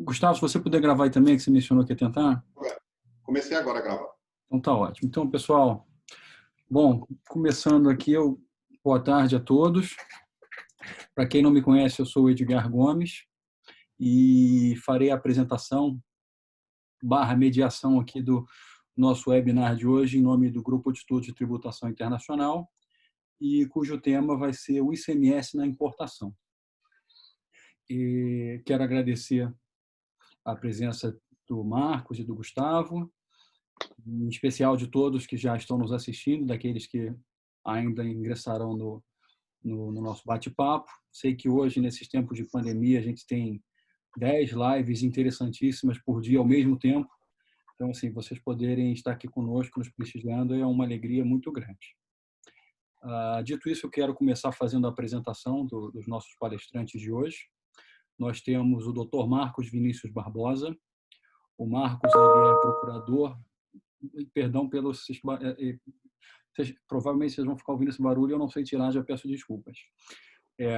Gustavo, se você puder gravar aí também, que você mencionou que ia tentar. Comecei agora a gravar. Então tá ótimo. Então, pessoal, bom, começando aqui, boa tarde a todos. Para quem não me conhece, eu sou o Edgar Gomes e farei a apresentação / mediação aqui do nosso webinar de hoje em nome do Grupo de Estudos de Tributação Internacional e cujo tema vai ser o ICMS na importação. E quero agradecer a presença do Marcos e do Gustavo, em especial de todos que já estão nos assistindo, daqueles que ainda ingressarão no nosso bate-papo. Sei que hoje, nesses tempos de pandemia, a gente tem 10 lives interessantíssimas por dia ao mesmo tempo. Então, assim, vocês poderem estar aqui conosco, nos prestigiando, é uma alegria muito grande. Dito isso, eu quero começar fazendo a apresentação dos nossos palestrantes de hoje. Nós temos o Dr. Marcos Vinícius Barbosa. O Marcos, ele é procurador, perdão pelo... provavelmente vocês vão ficar ouvindo esse barulho, eu não sei tirar, já peço desculpas.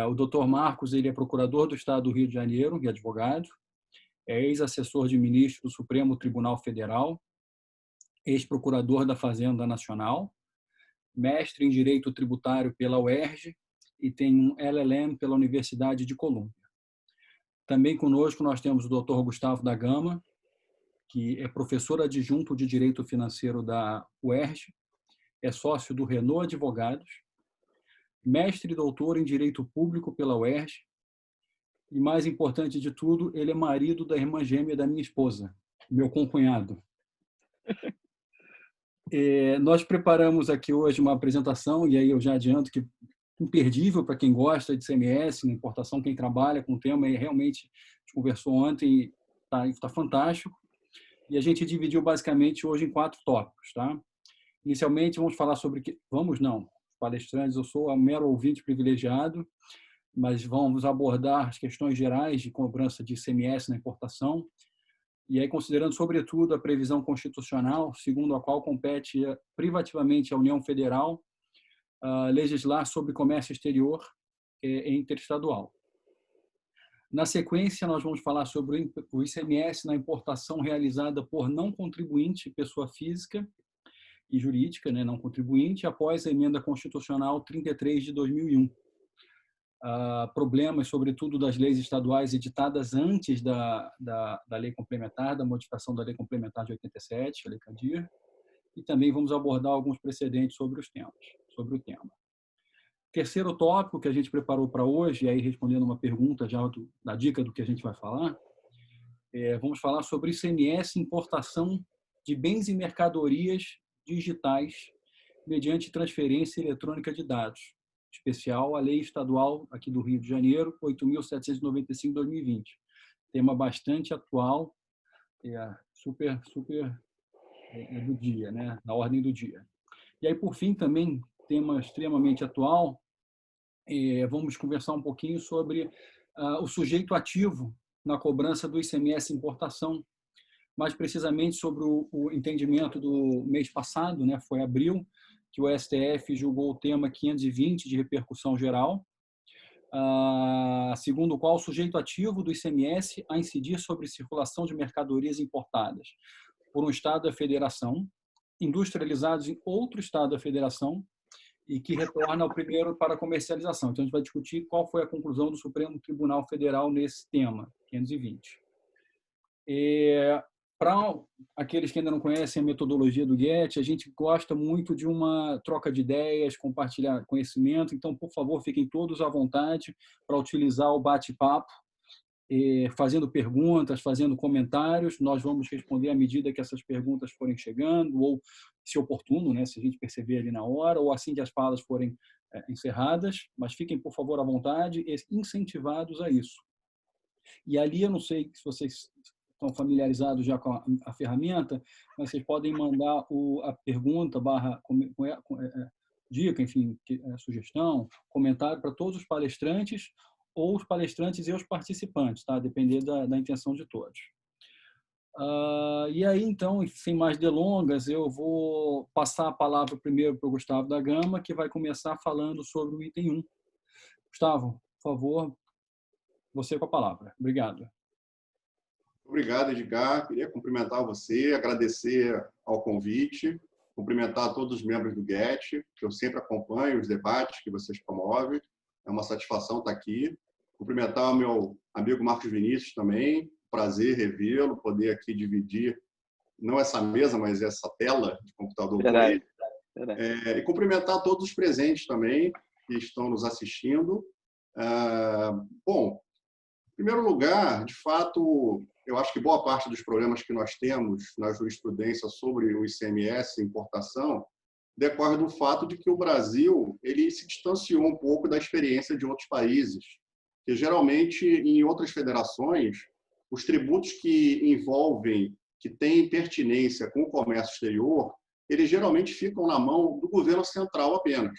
O Dr. Marcos, ele é procurador do Estado do Rio de Janeiro e advogado, é ex-assessor de ministro do Supremo Tribunal Federal, ex-procurador da Fazenda Nacional, mestre em Direito Tributário pela UERJ e tem um LLM pela Universidade de Colômbia. Também conosco nós temos o Dr. Gustavo da Gama, que é professor adjunto de Direito Financeiro da UERJ, é sócio do Renault Advogados, mestre e doutor em Direito Público pela UERJ, e mais importante de tudo, ele é marido da irmã gêmea da minha esposa, meu concunhado. Nós preparamos aqui hoje uma apresentação, e aí eu já adianto que imperdível para quem gosta de CMS, na importação, quem trabalha com o tema, e realmente a gente conversou ontem, está fantástico. E a gente dividiu basicamente hoje em 4 tópicos, tá? Inicialmente vamos falar sobre palestrantes, eu sou um mero ouvinte privilegiado, mas vamos abordar as questões gerais de cobrança de ICMS na importação, e aí considerando, sobretudo, a previsão constitucional, segundo a qual compete privativamente à União Federal legislar sobre comércio exterior interestadual. Na sequência, nós vamos falar sobre o ICMS na importação realizada por não contribuinte, pessoa física e jurídica, né, não contribuinte, após a emenda constitucional 33 de 2001. Problemas, sobretudo, das leis estaduais editadas antes da lei complementar, da modificação da lei complementar de 87, a lei Candir, e também vamos abordar alguns precedentes sobre o tema. Terceiro tópico que a gente preparou para hoje, e aí respondendo uma pergunta já da dica do que a gente vai falar, vamos falar sobre ICMS importação de bens e mercadorias digitais mediante transferência eletrônica de dados, especial a Lei Estadual aqui do Rio de Janeiro, 8.795/2020. Tema bastante atual, super do dia, né? Na ordem do dia. E aí, por fim, também, tema extremamente atual, vamos conversar um pouquinho sobre o sujeito ativo na cobrança do ICMS importação, mais precisamente sobre o entendimento do mês passado, né, foi abril, que o STF julgou o tema 520 de repercussão geral, segundo o qual o sujeito ativo do ICMS a incidir sobre circulação de mercadorias importadas por um Estado da Federação, industrializados em outro Estado da Federação, e que retorna ao primeiro para comercialização. Então, a gente vai discutir qual foi a conclusão do Supremo Tribunal Federal nesse tema, 520. Para aqueles que ainda não conhecem a metodologia do GET, a gente gosta muito de uma troca de ideias, compartilhar conhecimento, então, por favor, fiquem todos à vontade para utilizar o bate-papo, fazendo perguntas, fazendo comentários. Nós vamos responder à medida que essas perguntas forem chegando, ou, se oportuno, né, se a gente perceber ali na hora, ou assim que as falas forem encerradas, mas fiquem, por favor, à vontade e incentivados a isso. E ali, eu não sei se vocês estão familiarizados já com a ferramenta, mas vocês podem mandar a pergunta / dica, enfim, sugestão, comentário para todos os palestrantes ou os palestrantes e os participantes, tá? Depender da intenção de todos. E aí, então, sem mais delongas, eu vou passar a palavra primeiro para o Gustavo da Gama, que vai começar falando sobre o item 1. Gustavo, por favor, você com a palavra. Obrigado. Obrigado, Edgar. Queria cumprimentar você, agradecer ao convite, cumprimentar todos os membros do GET, que eu sempre acompanho os debates que vocês promovem. É uma satisfação estar aqui. Cumprimentar o meu amigo Marcos Vinícius também. Prazer revê-lo, poder aqui dividir, não essa mesa, mas essa tela de computador com ele. E cumprimentar todos os presentes também, que estão nos assistindo. Bom, em primeiro lugar, de fato, eu acho que boa parte dos problemas que nós temos na jurisprudência sobre o ICMS, importação, decorre do fato de que o Brasil ele se distanciou um pouco da experiência de outros países, que geralmente em outras federações, os tributos que envolvem, que têm pertinência com o comércio exterior, eles geralmente ficam na mão do governo central apenas.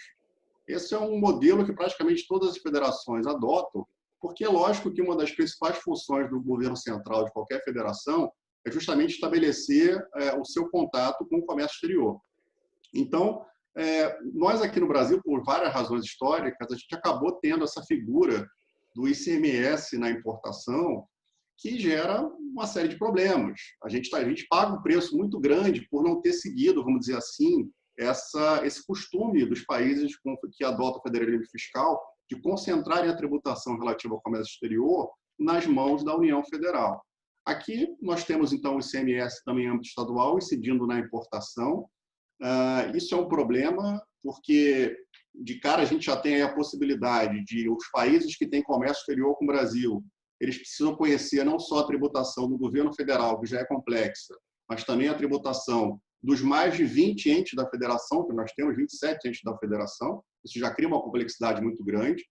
Esse é um modelo que praticamente todas as federações adotam, porque é lógico que uma das principais funções do governo central de qualquer federação é justamente estabelecer o seu contato com o comércio exterior. Então, nós aqui no Brasil, por várias razões históricas, a gente acabou tendo essa figura do ICMS na importação, que gera uma série de problemas. A gente paga um preço muito grande por não ter seguido, vamos dizer assim, esse costume dos países que adotam o federalismo fiscal de concentrarem a tributação relativa ao comércio exterior nas mãos da União Federal. Aqui nós temos, então, o ICMS também em âmbito estadual, incidindo na importação. Isso é um problema, porque, de cara, a gente já tem a possibilidade de os países que têm comércio exterior com o Brasil, eles precisam conhecer não só a tributação do governo federal, que já é complexa, mas também a tributação dos mais de 20 entes da federação, que nós temos 27 entes da federação, isso já cria uma complexidade muito grande.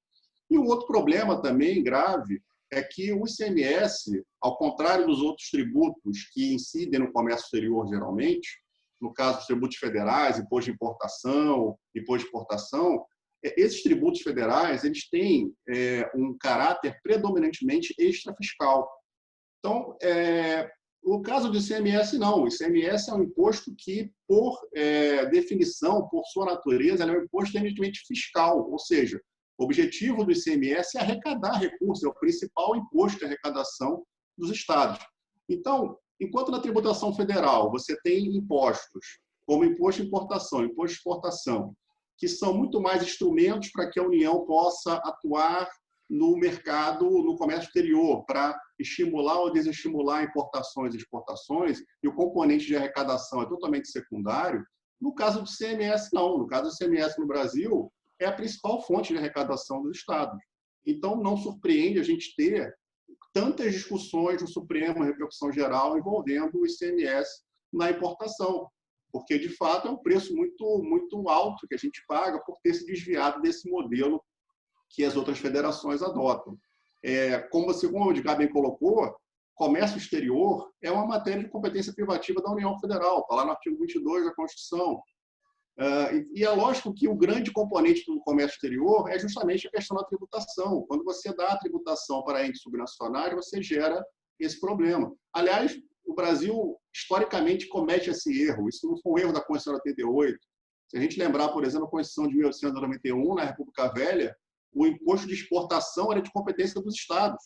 E um outro problema também grave é que o ICMS, ao contrário dos outros tributos que incidem no comércio exterior geralmente, no caso dos tributos federais, imposto de importação, imposto de exportação, esses tributos federais eles têm um caráter predominantemente extrafiscal. Então, no caso do ICMS, não. O ICMS é um imposto que, por definição, por sua natureza, é um imposto eminentemente fiscal. Ou seja, o objetivo do ICMS é arrecadar recursos, é o principal imposto de arrecadação dos estados. Então, enquanto na tributação federal você tem impostos, como imposto de importação, imposto de exportação, que são muito mais instrumentos para que a União possa atuar no mercado, no comércio exterior, para estimular ou desestimular importações e exportações, e o componente de arrecadação é totalmente secundário. No caso do ICMS, não. No caso do ICMS no Brasil, é a principal fonte de arrecadação dos estados. Então, não surpreende a gente ter tantas discussões no Supremo, repercussão geral, envolvendo o ICMS na importação, porque, de fato, é um preço muito alto que a gente paga por ter se desviado desse modelo que as outras federações adotam. Como o Edgar bem colocou, comércio exterior é uma matéria de competência privativa da União Federal, está lá no artigo 22 da Constituição. E é lógico que o grande componente do comércio exterior é justamente a questão da tributação. Quando você dá a tributação para entes subnacionais, você gera esse problema. Aliás, o Brasil, historicamente, comete esse erro. Isso não foi um erro da Constituição de 88. Se a gente lembrar, por exemplo, a Constituição de 1891, na República Velha, o imposto de exportação era de competência dos estados.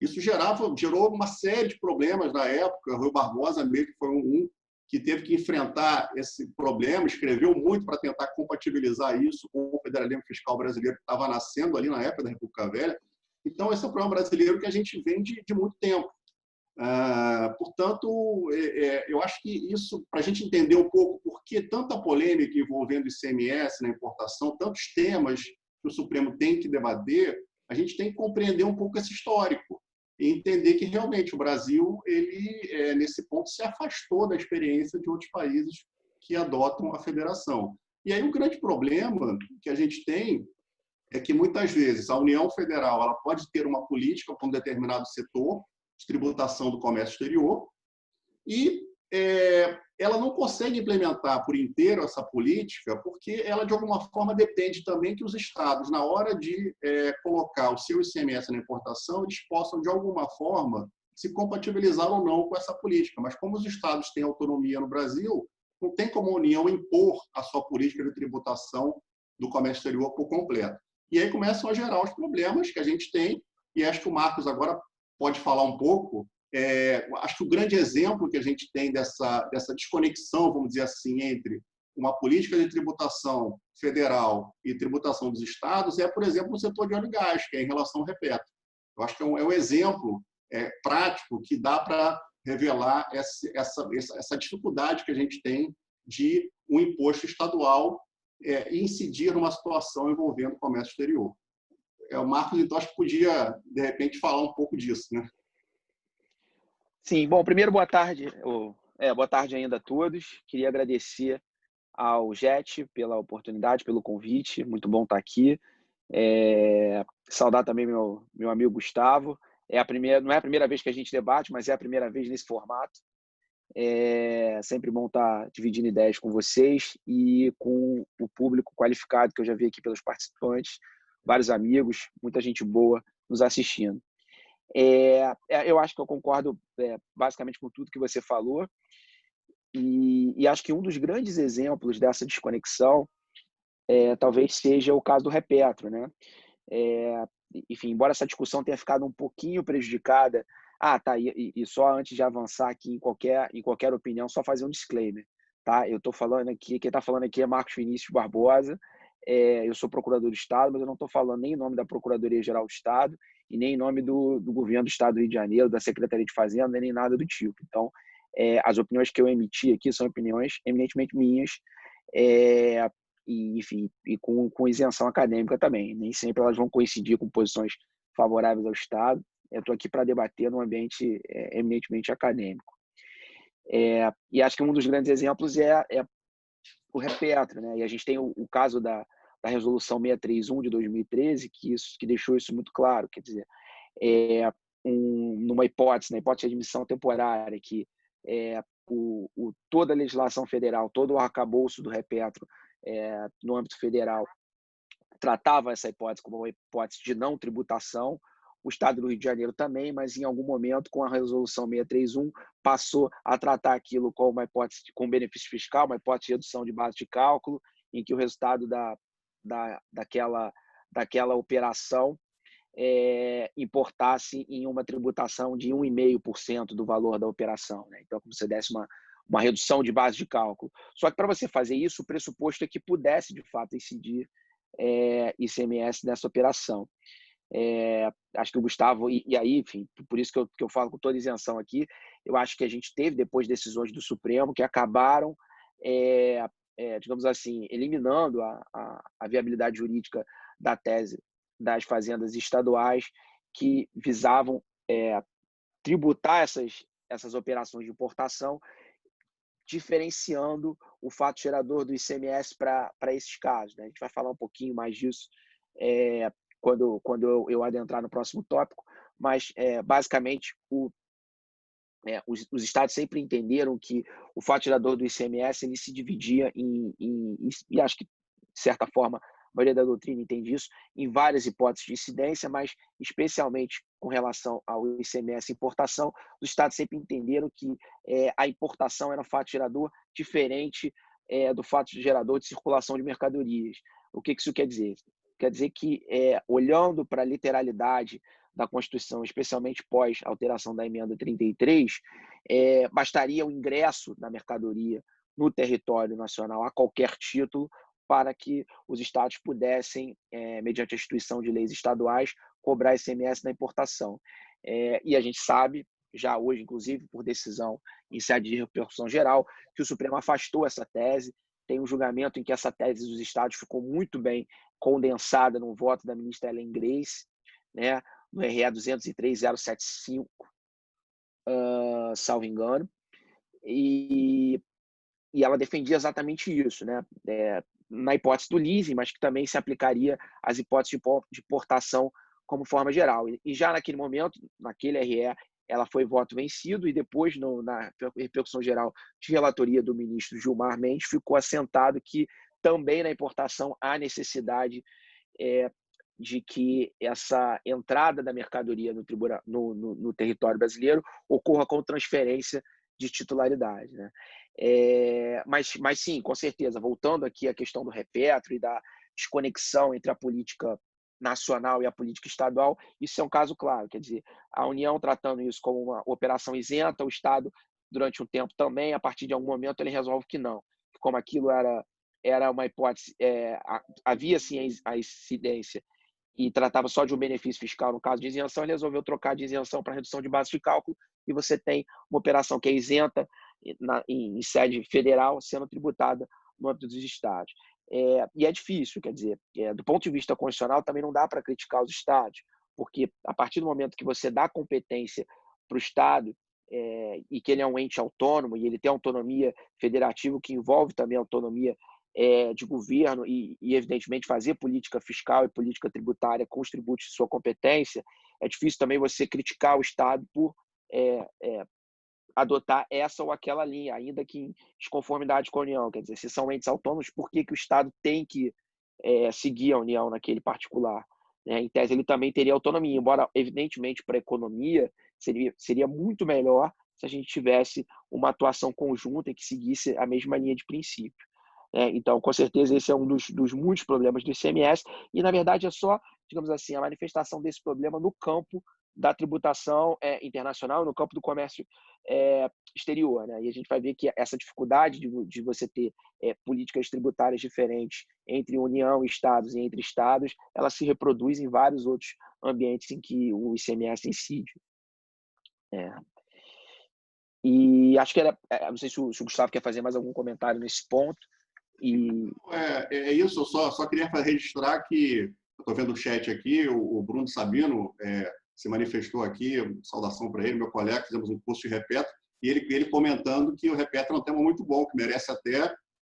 Isso gerou uma série de problemas na época. O Rui Barbosa mesmo foi um que teve que enfrentar esse problema, escreveu muito para tentar compatibilizar isso com o federalismo fiscal brasileiro que estava nascendo ali na época da República Velha. Então, esse é um problema brasileiro que a gente vem de muito tempo. Portanto, eu acho que isso, para a gente entender um pouco por que tanta polêmica envolvendo ICMS na importação, tantos temas que o Supremo tem que debater, a gente tem que compreender um pouco esse histórico e entender que realmente o Brasil, ele nesse ponto, se afastou da experiência de outros países que adotam a federação. E aí o grande problema que a gente tem é que, muitas vezes, a União Federal ela pode ter uma política para um determinado setor de tributação do comércio exterior e ela não consegue implementar por inteiro essa política porque ela, de alguma forma, depende também que os estados, na hora de colocar o seu ICMS na importação, eles possam, de alguma forma, se compatibilizar ou não com essa política. Mas como os estados têm autonomia no Brasil, não tem como a União impor a sua política de tributação do comércio exterior por completo. E aí começam a gerar os problemas que a gente tem, e acho que o Marcos agora pode falar um pouco Acho que o grande exemplo que a gente tem dessa desconexão, vamos dizer assim, entre uma política de tributação federal e tributação dos estados por exemplo, no setor de óleo e gás, que é em relação ao Repetro. Eu acho que é um exemplo prático que dá para revelar essa dificuldade que a gente tem de um imposto estadual incidir numa situação envolvendo o comércio exterior. O Marcos, então, acho que podia, de repente, falar um pouco disso, né? Sim, bom, primeiro, boa tarde. Boa tarde ainda a todos. Queria agradecer ao JET pela oportunidade, pelo convite. Muito bom estar aqui. Saudar também meu amigo Gustavo. Não é a primeira vez que a gente debate, mas é a primeira vez nesse formato. Sempre bom estar dividindo ideias com vocês e com o público qualificado que eu já vi aqui pelos participantes, vários amigos, muita gente boa nos assistindo. Eu acho que eu concordo basicamente com tudo que você falou e acho que um dos grandes exemplos dessa desconexão talvez seja o caso do Repetro, né? Enfim, embora essa discussão tenha ficado um pouquinho prejudicada, e só antes de avançar aqui em qualquer opinião, só fazer um disclaimer, tá? Eu estou falando aqui, quem está falando aqui é Marcos Vinícius Barbosa, eu sou procurador do Estado, mas eu não estou falando nem em nome da Procuradoria-Geral do Estado e nem em nome do governo do Estado do Rio de Janeiro, da Secretaria de Fazenda, nem nada do tipo. Então, as opiniões que eu emiti aqui são opiniões eminentemente minhas, enfim, com isenção acadêmica também. Nem sempre elas vão coincidir com posições favoráveis ao Estado. Eu estou aqui para debater num ambiente eminentemente acadêmico. E acho que um dos grandes exemplos é o Repetro, né? E a gente tem o caso da Resolução 631 de 2013, que deixou isso muito claro. Quer dizer, numa hipótese, na hipótese de admissão temporária, que toda a legislação federal, todo o arcabouço do Repetro no âmbito federal tratava essa hipótese como uma hipótese de não tributação, o Estado do Rio de Janeiro também, mas em algum momento, com a Resolução 631, passou a tratar aquilo como uma hipótese com benefício fiscal, uma hipótese de redução de base de cálculo, em que o resultado daquela operação importasse em uma tributação de 1,5% do valor da operação, né? Então, como se desse uma redução de base de cálculo. Só que para você fazer isso, o pressuposto é que pudesse, de fato, incidir ICMS nessa operação. Acho que o Gustavo, e aí, enfim, por isso que eu falo com toda isenção aqui, eu acho que a gente teve depois decisões do Supremo que acabaram, digamos assim, eliminando a viabilidade jurídica da tese das fazendas estaduais que visavam tributar essas operações de importação, diferenciando o fato gerador do ICMS para esses casos, né? A gente vai falar um pouquinho mais disso quando eu adentrar no próximo tópico, mas basicamente os estados sempre entenderam que o fato gerador do ICMS ele se dividia e acho que, de certa forma, a maioria da doutrina entende isso, em várias hipóteses de incidência, mas especialmente com relação ao ICMS importação, os estados sempre entenderam que a importação era um fato gerador diferente do fato gerador de circulação de mercadorias. O que isso quer dizer? Quer dizer que, olhando para a literalidade da Constituição, especialmente pós alteração da emenda 33, bastaria o ingresso da mercadoria no território nacional a qualquer título para que os estados pudessem, mediante a instituição de leis estaduais, cobrar ICMS na importação. E a gente sabe, já hoje, inclusive, por decisão em sede de repercussão geral, que o Supremo afastou essa tese. Tem um julgamento em que essa tese dos estados ficou muito bem condensada no voto da ministra Helen Grace, né, no RE 203.075, salvo engano, e ela defendia exatamente isso, né, na hipótese do leasing, mas que também se aplicaria às hipóteses de importação como forma geral. E já naquele momento, naquele RE, ela foi voto vencido e depois, na repercussão geral de relatoria do ministro Gilmar Mendes, ficou assentado que também na importação há necessidade de que essa entrada da mercadoria no território brasileiro ocorra com transferência de titularidade, né? Mas sim, com certeza, voltando aqui à questão do Repetro e da desconexão entre a política nacional e a política estadual, isso é um caso claro. Quer dizer, a União tratando isso como uma operação isenta, o Estado, durante um tempo também, a partir de algum momento, ele resolve que não. Como aquilo era uma hipótese, havia sim a incidência e tratava só de um benefício fiscal no caso de isenção, ele resolveu trocar de isenção para redução de base de cálculo e você tem uma operação que é isenta em sede federal sendo tributada no âmbito dos estados. E é difícil, quer dizer, do ponto de vista constitucional também não dá para criticar os estados, porque a partir do momento que você dá competência para o Estado, e que ele é um ente autônomo e ele tem autonomia federativa, que envolve também autonomia de governo e, evidentemente, fazer política fiscal e política tributária com os tributos de sua competência, é difícil também você criticar o Estado por adotar essa ou aquela linha, ainda que em desconformidade com a União. Quer dizer, se são entes autônomos, por que o Estado tem que seguir a União naquele particular? Em tese, ele também teria autonomia, embora, evidentemente, para a economia, seria muito melhor se a gente tivesse uma atuação conjunta e que seguisse a mesma linha de princípio. Então, com certeza, esse é um dos muitos problemas do ICMS e, na verdade, é só, digamos assim, a manifestação desse problema no campo da tributação internacional, no campo do comércio exterior. E a gente vai ver que essa dificuldade de você ter políticas tributárias diferentes entre União e Estados e entre Estados, ela se reproduz em vários outros ambientes em que o ICMS incide. E acho que não sei se o Gustavo quer fazer mais algum comentário nesse ponto. É isso, eu só queria registrar que, eu estou vendo o chat aqui, o Bruno Sabino se manifestou aqui, saudação para ele, meu colega, fizemos um curso de Repetro, e ele comentando que o Repetro é um tema muito bom, que merece até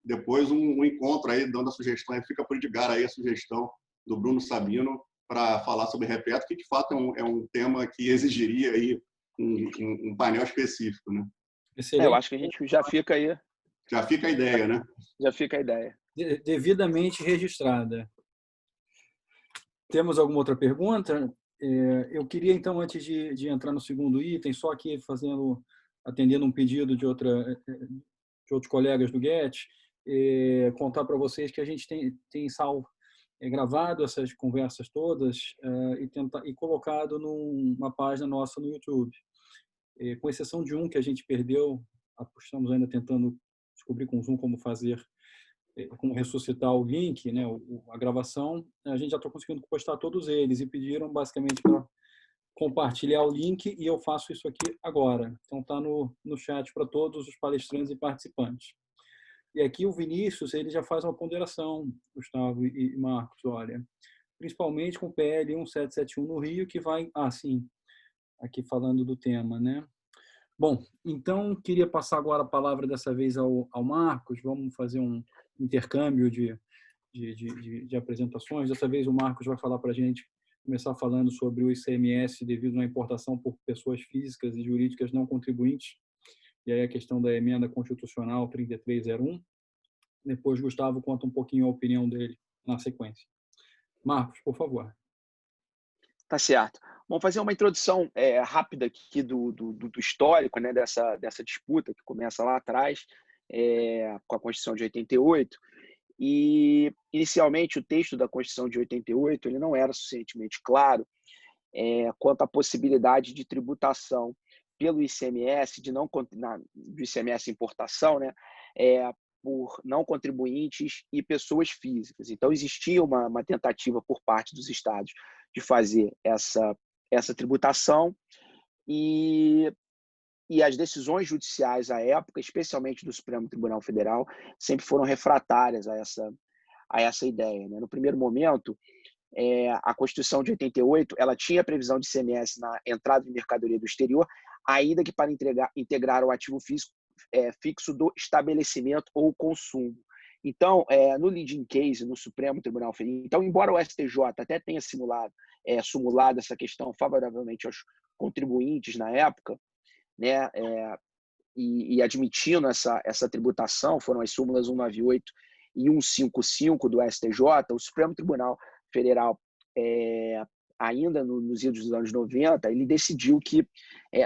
depois um encontro aí, dando a sugestão, aí fica por indicar aí a sugestão do Bruno Sabino para falar sobre Repetro, que de fato é um tema que exigiria aí um painel específico, né? Eu acho que a gente já fica aí. Já fica a ideia, né? Já fica a ideia. Devidamente registrada. Temos alguma outra pergunta? Eu queria, então, antes de entrar no segundo item, só aqui atendendo um pedido de outros colegas do GET, contar para vocês que a gente tem gravado essas conversas todas e colocado numa página nossa no YouTube. Com exceção de um que a gente perdeu, estamos ainda tentando descobrir com o Zoom como ressuscitar o link, né, a gravação, a gente já está conseguindo postar todos eles e pediram basicamente para compartilhar o link e eu faço isso aqui agora. Então está no chat para todos os palestrantes e participantes. E aqui o Vinícius ele já faz uma ponderação, Gustavo e Marcos, olha, principalmente com o PL 1771 no Rio, que vai... sim, aqui falando do tema, né? Bom, então queria passar agora a palavra dessa vez ao Marcos, vamos fazer um intercâmbio de apresentações. Dessa vez o Marcos vai falar para a gente, começar falando sobre o ICMS devido à importação por pessoas físicas e jurídicas não contribuintes, e aí a questão da emenda constitucional 3301. Depois Gustavo conta um pouquinho a opinião dele na sequência. Marcos, por favor. Tá certo. Vamos fazer uma introdução rápida aqui do histórico, né, dessa disputa que começa lá atrás, com a Constituição de 88. E, inicialmente, o texto da Constituição de 88 ele não era suficientemente claro quanto à possibilidade de tributação pelo ICMS, do ICMS importação, né, por não contribuintes e pessoas físicas. Então, existia uma tentativa por parte dos estados de fazer essa tributação e as decisões judiciais à época, especialmente do Supremo Tribunal Federal, sempre foram refratárias a essa ideia, né? No primeiro momento, a Constituição de 88 ela tinha previsão de ICMS na entrada de mercadoria do exterior, ainda que para integrar o ativo fixo do estabelecimento ou consumo. Então, no leading case, no Supremo Tribunal Federal, então, embora o STJ até tenha sumulado essa questão favoravelmente aos contribuintes na época, né, e admitindo essa tributação, foram as súmulas 198 e 155 do STJ, o Supremo Tribunal Federal, ainda nos idos dos anos 90, ele decidiu que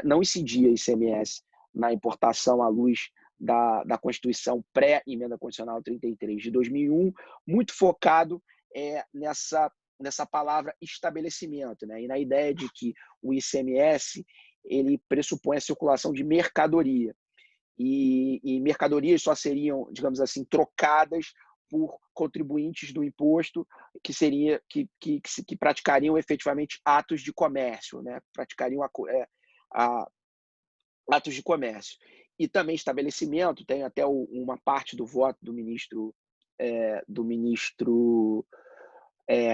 não incidia ICMS na importação à luz da Constituição pré-emenda constitucional 33 de 2001, muito focado nessa palavra estabelecimento, né? E na ideia de que o ICMS ele pressupõe a circulação de mercadoria. E mercadorias só seriam, digamos assim, trocadas por contribuintes do imposto que praticariam efetivamente atos de comércio, né? Praticariam atos de comércio. E também estabelecimento, tem até uma parte do voto do ministro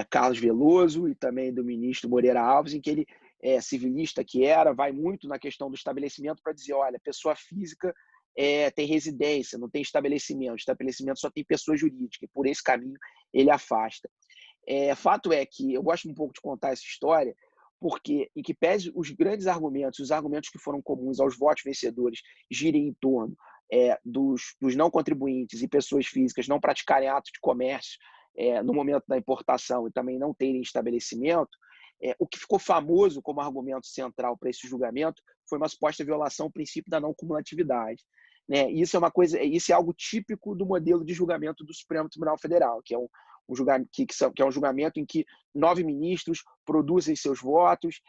Carlos Veloso e também do ministro Moreira Alves, em que ele, civilista que era, vai muito na questão do estabelecimento para dizer, olha, pessoa física tem residência, não tem estabelecimento só tem pessoa jurídica, e por esse caminho ele afasta. Fato é que eu gosto um pouco de contar essa história, porque, em que pese os grandes argumentos, os argumentos que foram comuns aos votos vencedores girem em torno dos não contribuintes e pessoas físicas não praticarem atos de comércio no momento da importação e também não terem estabelecimento, o que ficou famoso como argumento central para esse julgamento foi uma suposta violação ao princípio da não cumulatividade. Né? Isso é algo típico do modelo de julgamento do Supremo Tribunal Federal, que é um julgamento em que 9 ministros produzem seus votos,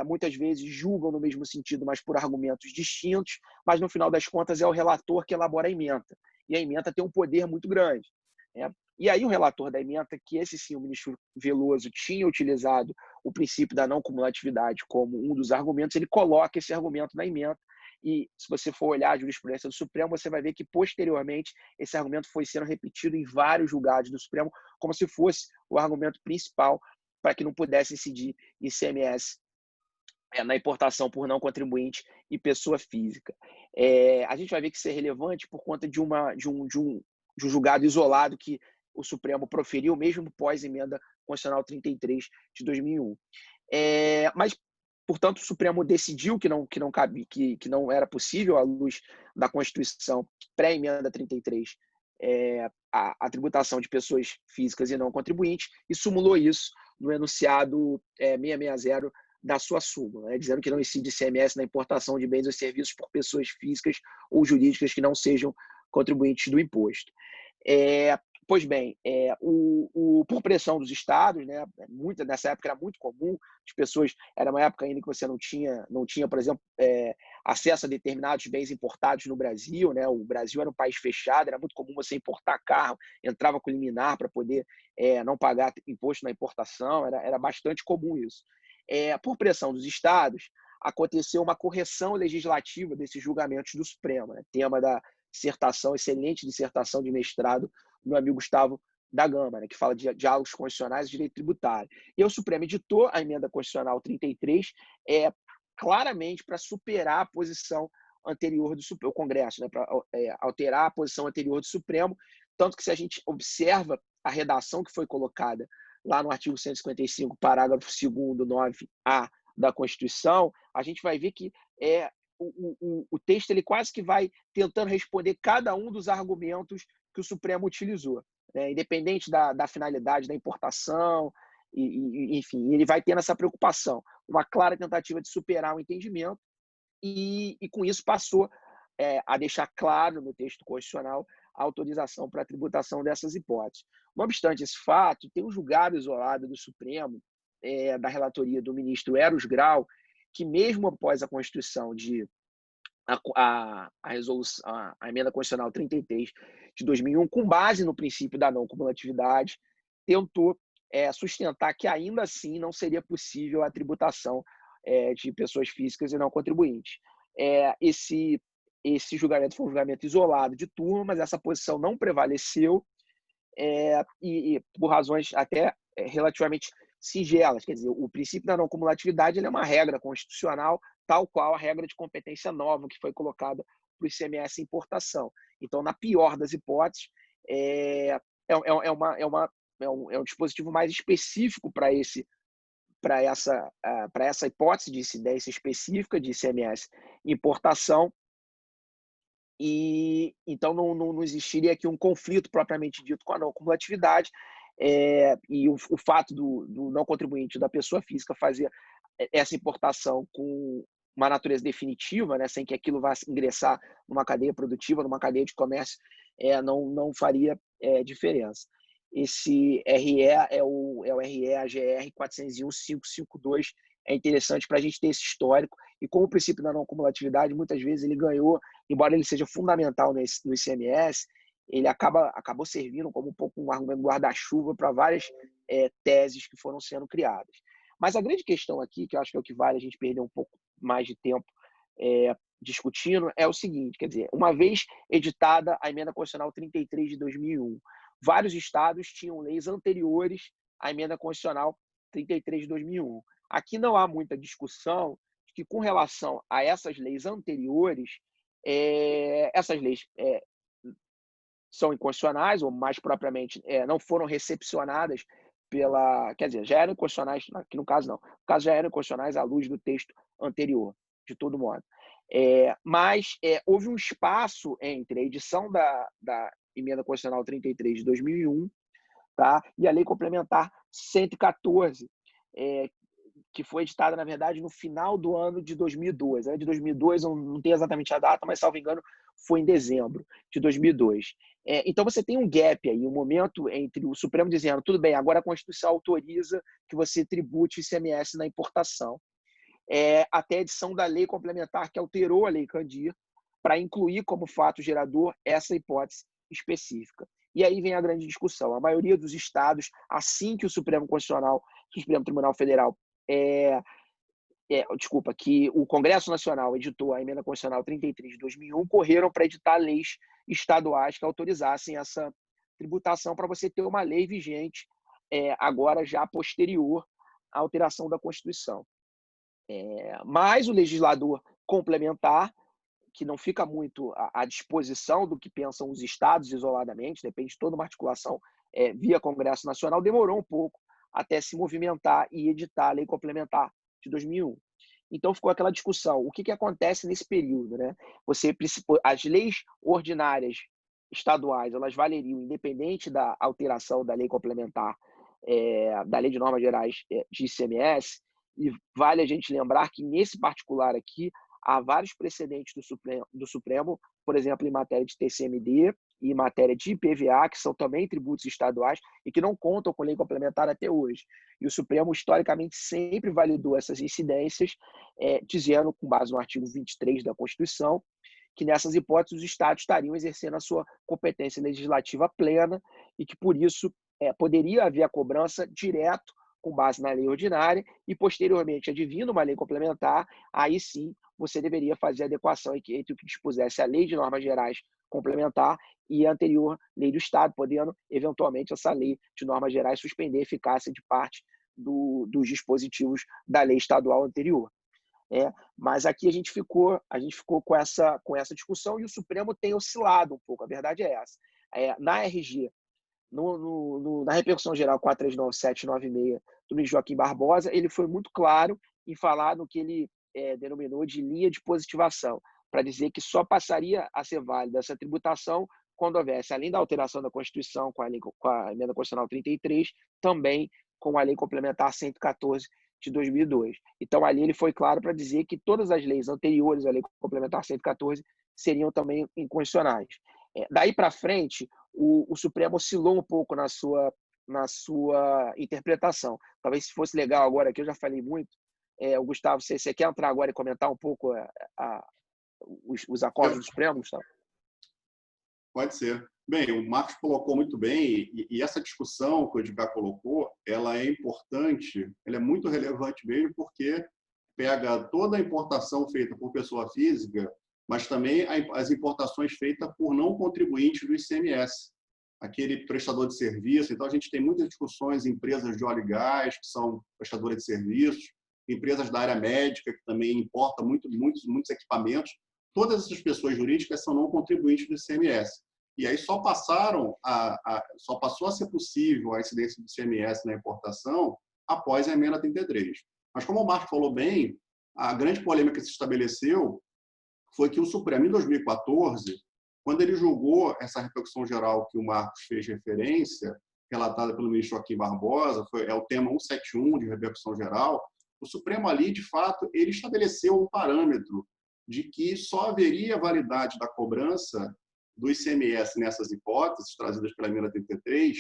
muitas vezes julgam no mesmo sentido, mas por argumentos distintos, mas no final das contas é o relator que elabora a ementa. E a ementa tem um poder muito grande. Né? E aí o relator da ementa, que esse sim o ministro Veloso tinha utilizado o princípio da não cumulatividade como um dos argumentos, ele coloca esse argumento na ementa. E se você for olhar a jurisprudência do Supremo, você vai ver que posteriormente esse argumento foi sendo repetido em vários julgados do Supremo, como se fosse o argumento principal para que não pudesse incidir ICMS na importação por não contribuinte e pessoa física. A gente vai ver que isso é relevante por conta de um julgado isolado que o Supremo proferiu, mesmo pós-emenda constitucional 33 de 2001. Mas, portanto, o Supremo decidiu que não era possível, à luz da Constituição pré-emenda 33, a tributação de pessoas físicas e não contribuintes, e sumulou isso no enunciado 660 da sua súmula, né, dizendo que não incide ICMS na importação de bens ou serviços por pessoas físicas ou jurídicas que não sejam contribuintes do imposto. Pois bem, por pressão dos estados, né, nessa época era muito comum, as pessoas, era uma época ainda que você não tinha, por exemplo, acesso a determinados bens importados no Brasil, né, o Brasil era um país fechado, era muito comum você importar carro, entrava com liminar para poder não pagar imposto na importação, era bastante comum isso. Por pressão dos estados, aconteceu uma correção legislativa desses julgamentos do Supremo, né, tema da excelente dissertação de mestrado do meu amigo Gustavo da Gama, né, que fala de diálogos constitucionais e direito tributário. E o Supremo editou a emenda constitucional 33 claramente para superar a posição anterior do Supremo, o Congresso, né, para alterar a posição anterior do Supremo, tanto que se a gente observa a redação que foi colocada lá no artigo 155, parágrafo 2º, 9A da Constituição, a gente vai ver que o texto ele quase que vai tentando responder cada um dos argumentos que o Supremo utilizou, né? Independente da finalidade da importação, enfim, ele vai tendo essa preocupação, uma clara tentativa de superar o entendimento e com isso passou a deixar claro no texto constitucional a autorização para a tributação dessas hipóteses. Não obstante esse fato, tem um julgado isolado do Supremo, da relatoria do ministro Eros Grau, que mesmo após a Constituição a emenda constitucional 33 de 2001, com base no princípio da não cumulatividade, tentou sustentar que ainda assim não seria possível a tributação de pessoas físicas e não contribuintes. Esse julgamento foi um julgamento isolado de turma, mas essa posição não prevaleceu e por razões até relativamente singelas. Quer dizer, o princípio da não cumulatividade ele é uma regra constitucional, tal qual a regra de competência nova que foi colocada para o ICMS importação. Então, na pior das hipóteses, é um dispositivo mais específico para essa hipótese de incidência específica de ICMS importação, e então não existiria aqui um conflito propriamente dito com a não cumulatividade, e o fato do não contribuinte, da pessoa física, fazer essa importação com uma natureza definitiva, né, sem que aquilo vá ingressar numa cadeia produtiva, numa cadeia de comércio, não faria diferença. esse RE é o RE AGR 401.552. É interessante para a gente ter esse histórico. E como o princípio da não cumulatividade, muitas vezes ele ganhou, embora ele seja fundamental no ICMS, ele acabou servindo como um pouco um argumento guarda-chuva para várias teses que foram sendo criadas. Mas a grande questão aqui, que eu acho que é o que vale a gente perder um pouco mais de tempo discutindo, é o seguinte, quer dizer, uma vez editada a Emenda Constitucional 33 de 2001, vários estados tinham leis anteriores à Emenda Constitucional 33 de 2001. Aqui não há muita discussão de que, com relação a essas leis anteriores, essas leis são inconstitucionais, ou mais propriamente, não foram recepcionadas quer dizer, já eram inconstitucionais, aqui no caso não, no caso já eram inconstitucionais à luz do texto anterior, de todo modo. Mas houve um espaço entre a edição da Emenda Constitucional 33 de 2001, tá, e a Lei Complementar 114, que foi editada, na verdade, no final do ano de 2002. De 2002, eu não tenho exatamente a data, mas, salvo engano, foi em dezembro de 2002. Então, você tem um gap aí, um momento entre o Supremo dizendo, tudo bem, agora a Constituição autoriza que você tribute ICMS na importação, até a edição da lei complementar que alterou a Lei Candir para incluir como fato gerador essa hipótese específica. E aí vem a grande discussão. A maioria dos estados, assim que o Supremo Tribunal Federal que o Congresso Nacional editou a Emenda Constitucional 33 de 2001, correram para editar leis estaduais que autorizassem essa tributação para você ter uma lei vigente agora já posterior à alteração da Constituição. Mas o legislador complementar, que não fica muito à disposição do que pensam os estados isoladamente, depende de toda uma articulação via Congresso Nacional, demorou um pouco até se movimentar e editar a lei complementar de 2001. Então ficou aquela discussão, o que acontece nesse período, né? As leis ordinárias estaduais, elas valeriam independente da alteração da lei complementar, da Lei de Normas Gerais de ICMS, e vale a gente lembrar que nesse particular aqui há vários precedentes do Supremo, por exemplo, em matéria de TCMD e em matéria de IPVA, que são também tributos estaduais e que não contam com lei complementar até hoje. E o Supremo, historicamente, sempre validou essas incidências, dizendo, com base no artigo 23 da Constituição, que nessas hipóteses os estados estariam exercendo a sua competência legislativa plena e que, por isso, poderia haver a cobrança direto com base na lei ordinária e, posteriormente, advindo uma lei complementar, aí sim você deveria fazer a adequação entre o que dispusesse a Lei de Normas Gerais complementar e a anterior lei do Estado, podendo, eventualmente, essa lei de normas gerais suspender a eficácia de parte dos dispositivos da lei estadual anterior. Mas aqui a gente ficou com essa discussão e o Supremo tem oscilado um pouco, a verdade é essa. Na RG, na repercussão geral 439.796 do ministro Joaquim Barbosa, ele foi muito claro em falar no que ele denominou de linha de positivação, para dizer que só passaria a ser válida essa tributação quando houvesse, além da alteração da Constituição com a Emenda Constitucional 33, também com a Lei Complementar 114 de 2002. Então, ali ele foi claro para dizer que todas as leis anteriores à Lei Complementar 114 seriam também inconstitucionais. Daí para frente, o Supremo oscilou um pouco na sua interpretação. Talvez se fosse legal agora, que eu já falei muito, Gustavo, você quer entrar agora e comentar um pouco os acordos do Supremo, Gustavo? Pode ser. Bem, o Marcos colocou muito bem, e essa discussão que o Edgar colocou, ela é importante, ela é muito relevante mesmo, porque pega toda a importação feita por pessoa física, mas também as importações feitas por não contribuintes do ICMS, aquele prestador de serviço. Então, a gente tem muitas discussões em empresas de óleo e gás, que são prestadoras de serviços, empresas da área médica, que também importam muitos equipamentos. Todas essas pessoas jurídicas são não contribuintes do ICMS. E aí só passou a ser possível a incidência do ICMS na importação após a Emenda 33. Mas, como o Marcos falou bem, a grande polêmica que se estabeleceu foi que o Supremo, em 2014, quando ele julgou essa repercussão geral que o Marcos fez referência, relatada pelo ministro Joaquim Barbosa, é o tema 171 de repercussão geral, o Supremo ali, de fato, ele estabeleceu um parâmetro de que só haveria validade da cobrança do ICMS nessas hipóteses trazidas pela Emenda 33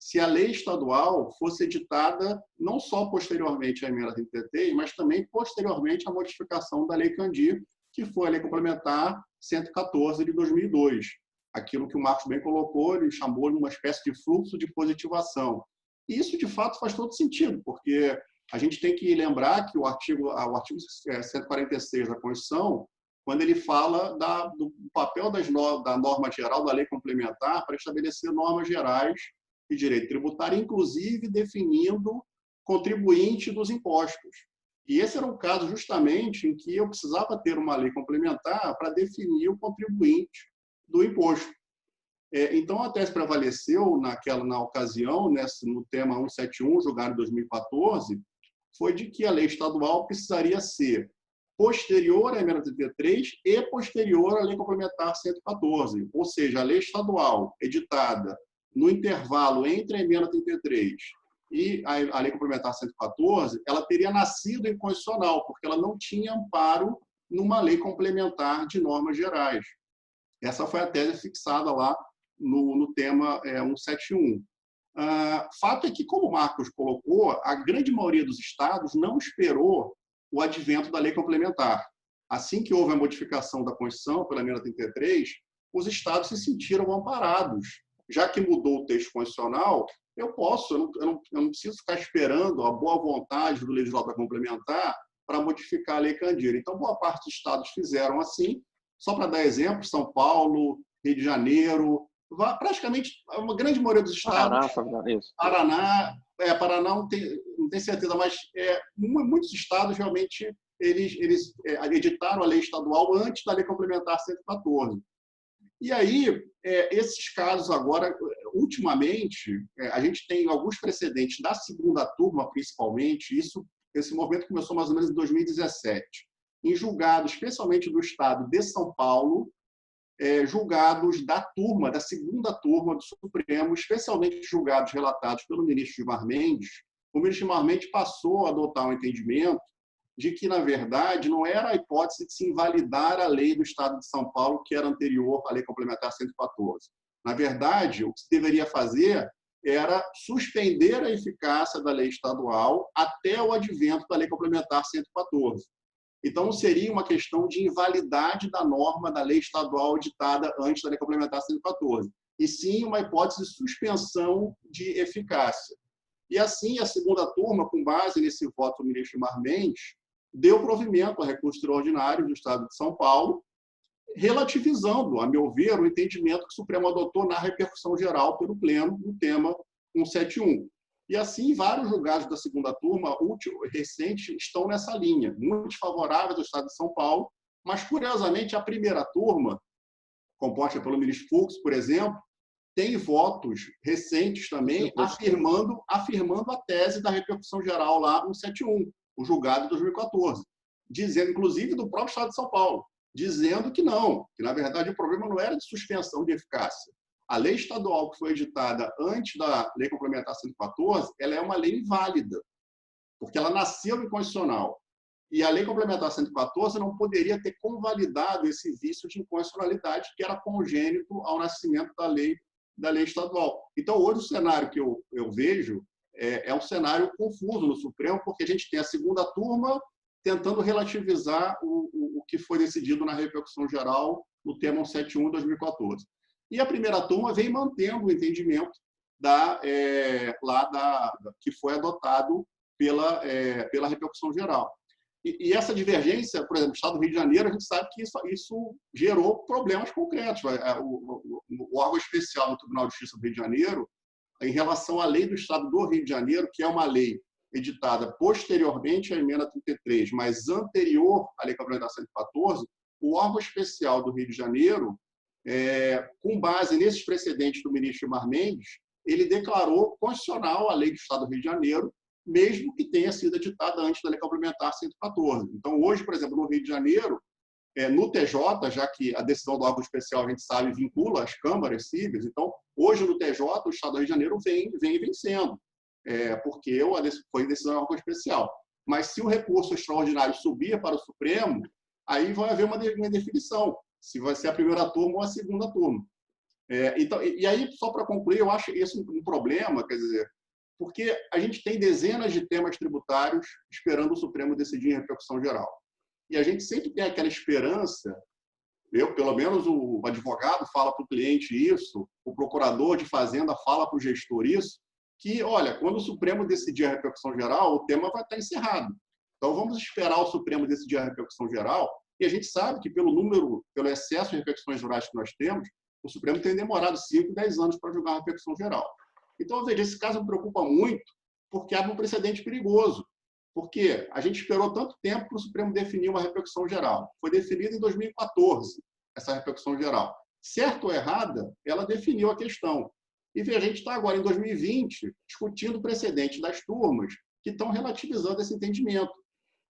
se a lei estadual fosse editada não só posteriormente à emenda 33, mas também posteriormente à modificação da Lei Candir, que foi a Lei Complementar 114 de 2002. Aquilo que o Marcos bem colocou, ele chamou de uma espécie de fluxo de positivação. E isso, de fato, faz todo sentido, porque a gente tem que lembrar que o artigo 146 da Constituição, quando ele fala do papel da norma geral da lei complementar para estabelecer normas gerais de direito tributário, inclusive definindo contribuinte dos impostos. E esse era o caso justamente em que eu precisava ter uma lei complementar para definir o contribuinte do imposto. Então, a tese prevaleceu na ocasião, no tema 171, julgado em 2014, foi de que a lei estadual precisaria ser posterior à emenda 33 e posterior à lei complementar 114. Ou seja, a lei estadual editada no intervalo entre a emenda 33 e a lei complementar 114, ela teria nascido inconstitucional, porque ela não tinha amparo numa lei complementar de normas gerais. Essa foi a tese fixada lá no tema 171. Fato é que, como o Marcos colocou, a grande maioria dos estados não esperou o advento da lei complementar. Assim que houve a modificação da Constituição pela emenda 33, os estados se sentiram amparados. Já que mudou o texto constitucional, eu não preciso ficar esperando a boa vontade do legislador complementar para modificar a lei Candir. Então, boa parte dos estados fizeram assim. Só para dar exemplo, São Paulo, Rio de Janeiro, praticamente a grande maioria dos estados. Paraná não tem certeza, mas muitos estados realmente eles editaram a lei estadual antes da lei complementar 114. E aí, esses casos agora, ultimamente, a gente tem alguns precedentes da segunda turma, principalmente, esse movimento começou mais ou menos em 2017, em julgados, especialmente do estado de São Paulo, julgados da segunda turma do Supremo, especialmente julgados relatados pelo ministro Gilmar Mendes. O ministro Gilmar Mendes passou a adotar um entendimento de que, na verdade, não era a hipótese de se invalidar a lei do Estado de São Paulo, que era anterior à Lei Complementar 114. Na verdade, o que se deveria fazer era suspender a eficácia da lei estadual até o advento da Lei Complementar 114. Então, não seria uma questão de invalidade da norma da lei estadual editada antes da Lei Complementar 114, e sim uma hipótese de suspensão de eficácia. E assim, a segunda turma, com base nesse voto do ministro Gilmar Mendes, deu provimento a recurso extraordinário do Estado de São Paulo, relativizando, a meu ver, o entendimento que o Supremo adotou na repercussão geral pelo Pleno no tema 171. E assim, vários julgados da segunda turma, recentes, estão nessa linha, muito favoráveis ao Estado de São Paulo, mas, curiosamente, a primeira turma, composta pelo ministro Fux, por exemplo, tem votos recentes também afirmando a tese da repercussão geral lá 171, o julgado de 2014, dizendo, inclusive, do próprio Estado de São Paulo, dizendo que não, que, na verdade, o problema não era de suspensão de eficácia. A lei estadual que foi editada antes da Lei Complementar 114, ela é uma lei inválida, porque ela nasceu inconstitucional. E a Lei Complementar 114 não poderia ter convalidado esse vício de inconstitucionalidade que era congênito ao nascimento da lei estadual. Então, hoje, o cenário que eu vejo é um cenário confuso no Supremo, porque a gente tem a segunda turma tentando relativizar o que foi decidido na repercussão geral no tema 171 de 2014. E a primeira turma vem mantendo o entendimento que foi adotado pela repercussão geral. E essa divergência, por exemplo, no Estado do Rio de Janeiro, a gente sabe que isso gerou problemas concretos. O órgão especial do Tribunal de Justiça do Rio de Janeiro, em relação à lei do Estado do Rio de Janeiro, que é uma lei editada posteriormente à emenda 33, mas anterior à Lei Complementar 114, o órgão especial do Rio de Janeiro, com base nesses precedentes do ministro Gilmar Mendes, ele declarou constitucional a lei do Estado do Rio de Janeiro, mesmo que tenha sido editada antes da Lei Complementar 114. Então, hoje, por exemplo, no Rio de Janeiro, no TJ, já que a decisão do órgão especial, a gente sabe, vincula as câmaras cíveis, então, hoje no TJ, o Estado do Rio de Janeiro vem vencendo, porque foi decisão do órgão especial. Mas se o recurso extraordinário subir para o Supremo, aí vai haver uma definição, se vai ser a primeira turma ou a segunda turma. Então, e aí, só para concluir, eu acho esse um problema, quer dizer, porque a gente tem dezenas de temas tributários esperando o Supremo decidir em repercussão geral. E a gente sempre tem aquela esperança, pelo menos o advogado fala para o cliente isso, o procurador de fazenda fala para o gestor isso, que, olha, quando o Supremo decidir a repercussão geral, o tema vai estar encerrado. Então, vamos esperar o Supremo decidir a repercussão geral, e a gente sabe que pelo excesso de repercussões gerais que nós temos, o Supremo tem demorado 5, 10 anos para julgar a repercussão geral. Então, veja, esse caso me preocupa muito, porque abre um precedente perigoso. Porque a gente esperou tanto tempo para o Supremo definir uma repercussão geral. Foi definida em 2014, essa repercussão geral. Certo ou errada, ela definiu a questão. E veja, a gente está agora, em 2020, discutindo o precedente das turmas que estão relativizando esse entendimento.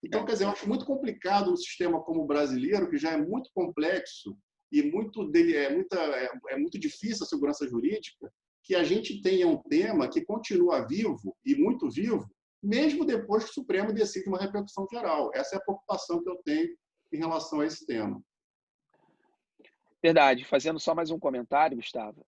Então, quer dizer, eu acho muito complicado um sistema como o brasileiro, que já é muito complexo e é muito difícil a segurança jurídica, que a gente tenha um tema que continua vivo e muito vivo, mesmo depois que o Supremo decide uma repercussão geral. Essa é a preocupação que eu tenho em relação a esse tema. Verdade. Fazendo só mais um comentário, Gustavo,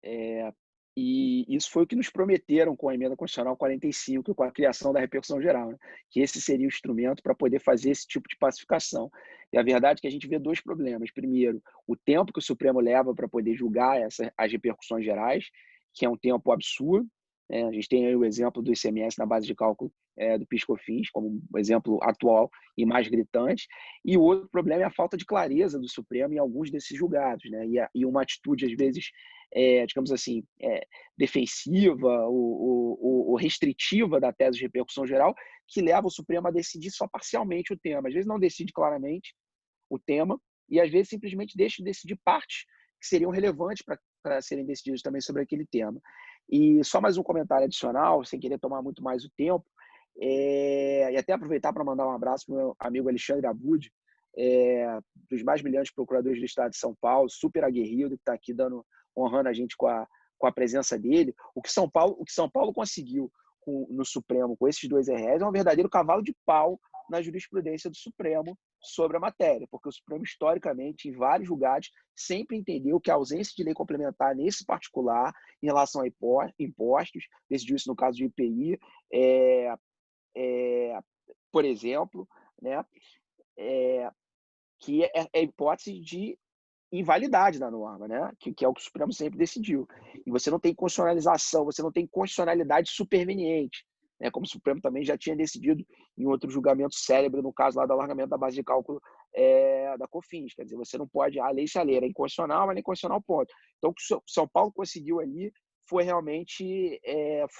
e isso foi o que nos prometeram com a Emenda Constitucional 45 e com a criação da repercussão geral, né? Que esse seria o instrumento para poder fazer esse tipo de pacificação. E a verdade é que a gente vê dois problemas. Primeiro, o tempo que o Supremo leva para poder julgar as repercussões gerais, que é um tempo absurdo. A gente tem aí o exemplo do ICMS na base de cálculo do PIS/COFINS, como um exemplo atual e mais gritante. E o outro problema é a falta de clareza do Supremo em alguns desses julgados, né? E uma atitude, às vezes, digamos assim, defensiva ou restritiva da tese de repercussão geral, que leva o Supremo a decidir só parcialmente o tema. Às vezes não decide claramente o tema e, às vezes, simplesmente deixa de decidir partes que seriam relevantes para serem decididas também sobre aquele tema. E só mais um comentário adicional, sem querer tomar muito mais o tempo, e até aproveitar para mandar um abraço para o meu amigo Alexandre Abud, dos mais brilhantes procuradores do Estado de São Paulo, super aguerrido, que está aqui honrando a gente com a presença dele. O que São Paulo conseguiu no Supremo com esses dois REs é um verdadeiro cavalo de pau na jurisprudência do Supremo sobre a matéria, porque o Supremo, historicamente, em vários julgados, sempre entendeu que a ausência de lei complementar nesse particular, em relação a impostos, decidiu isso no caso de IPI, por exemplo, né, que é hipótese de invalidade da norma, né, que é o que o Supremo sempre decidiu. E você não tem constitucionalização, você não tem constitucionalidade superveniente, né, como o Supremo também já tinha decidido em outro julgamento célebre, no caso lá do alargamento da base de cálculo da COFINS. Quer dizer, você não pode, a lei se a lei era inconstitucional, mas é inconstitucional, ponto. Então, o que o São Paulo conseguiu ali foi realmente,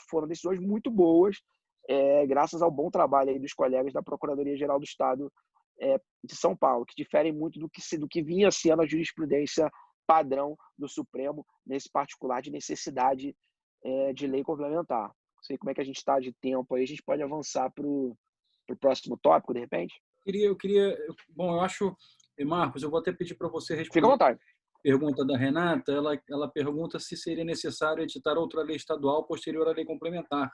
foram decisões muito boas, graças ao bom trabalho aí dos colegas da Procuradoria-Geral do Estado de São Paulo, que diferem muito do que vinha sendo a jurisprudência padrão do Supremo, nesse particular de necessidade de lei complementar. Não sei como é que a gente está de tempo aí, a gente pode avançar para o próximo tópico, de repente? Bom, eu acho, Marcos, eu vou até pedir para você responder. Fica à vontade. Pergunta da Renata, ela pergunta se seria necessário editar outra lei estadual posterior à lei complementar,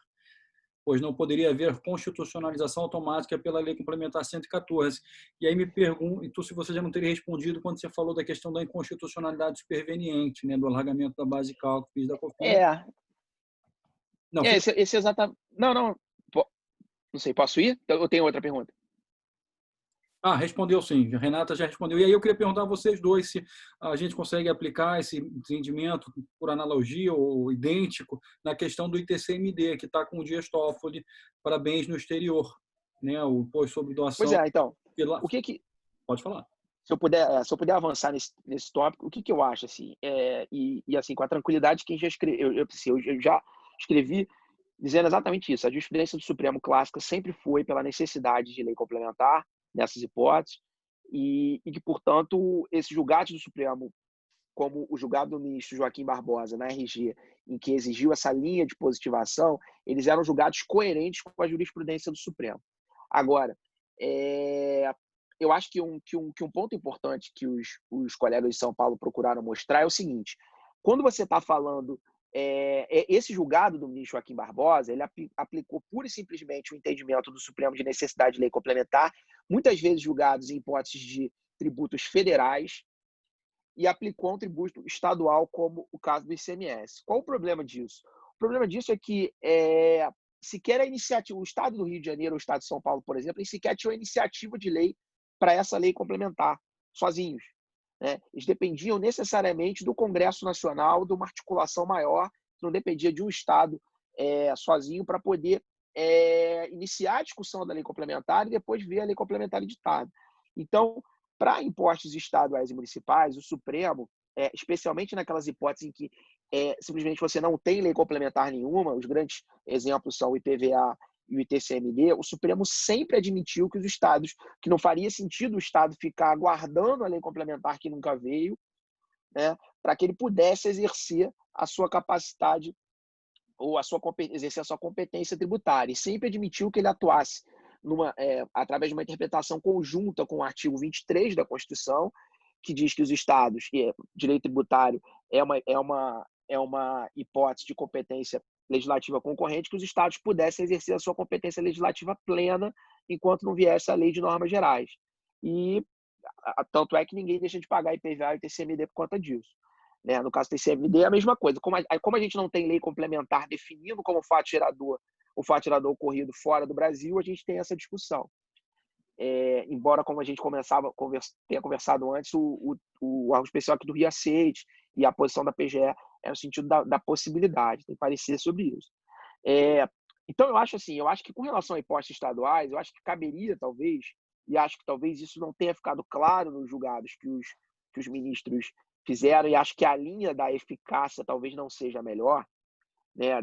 pois não poderia haver constitucionalização automática pela lei complementar 114. E aí me pergunto se você já não teria respondido quando você falou da questão da inconstitucionalidade superveniente, né, do alargamento da base de cálculo PIS da COFINS. Não, esse exatamente. Não sei, posso ir? Eu tenho outra pergunta. Respondeu sim. A Renata já respondeu. E aí eu queria perguntar a vocês dois se a gente consegue aplicar esse entendimento por analogia ou idêntico na questão do ITCMD, que está com o Dias Toffoli para bens no exterior, né? O imposto sobre doação. Pois é, então. O que Pode falar. Se eu puder avançar nesse tópico, o que eu acho, assim, e assim, com a tranquilidade de quem já escreveu, eu já escrevi dizendo exatamente isso. A jurisprudência do Supremo clássica sempre foi pela necessidade de lei complementar nessas hipóteses e que, portanto, esses julgados do Supremo, como o julgado do ministro Joaquim Barbosa na RG, em que exigiu essa linha de positivação, eles eram julgados coerentes com a jurisprudência do Supremo. Agora, eu acho que um ponto importante que os colegas de São Paulo procuraram mostrar é o seguinte: quando você está falando esse julgado do ministro Joaquim Barbosa, ele aplicou pura e simplesmente o entendimento do Supremo de necessidade de lei complementar, muitas vezes julgados em hipóteses de tributos federais, e aplicou um tributo estadual, como o caso do ICMS. Qual o problema disso? O problema disso é que sequer a iniciativa, o Estado do Rio de Janeiro ou o Estado de São Paulo, por exemplo, eles sequer tinham iniciativa de lei para essa lei complementar, sozinhos, né? Eles dependiam necessariamente do Congresso Nacional, de uma articulação maior, não dependia de um Estado sozinho para poder iniciar a discussão da lei complementar e depois ver a lei complementar editada. Então, para impostos estaduais e municipais, o Supremo, especialmente naquelas hipóteses em que simplesmente você não tem lei complementar nenhuma, os grandes exemplos são o IPVA e o ITCMD, o Supremo sempre admitiu que os estados, que não faria sentido o Estado ficar aguardando a lei complementar que nunca veio, né, para que ele pudesse exercer a sua capacidade ou exercer a sua competência tributária, e sempre admitiu que ele atuasse através de uma interpretação conjunta com o artigo 23 da Constituição, que diz que os estados, direito tributário é uma hipótese de competência legislativa concorrente, que os estados pudessem exercer a sua competência legislativa plena enquanto não viesse a lei de normas gerais. E tanto é que ninguém deixa de pagar IPVA e TCMD por conta disso. Né? No caso do TCMD é a mesma coisa. Como a gente não tem lei complementar definindo como fato gerador o fato gerador ocorrido fora do Brasil, a gente tem essa discussão. Embora, como a gente tenha conversado antes, o órgão especial aqui do Rio aceite e a posição da PGE é no sentido da possibilidade, tem parecer sobre isso. Então, eu acho que com relação a impostos estaduais, eu acho que caberia, talvez, e acho que talvez isso não tenha ficado claro nos julgados que os ministros fizeram, e acho que a linha da eficácia talvez não seja a melhor, né,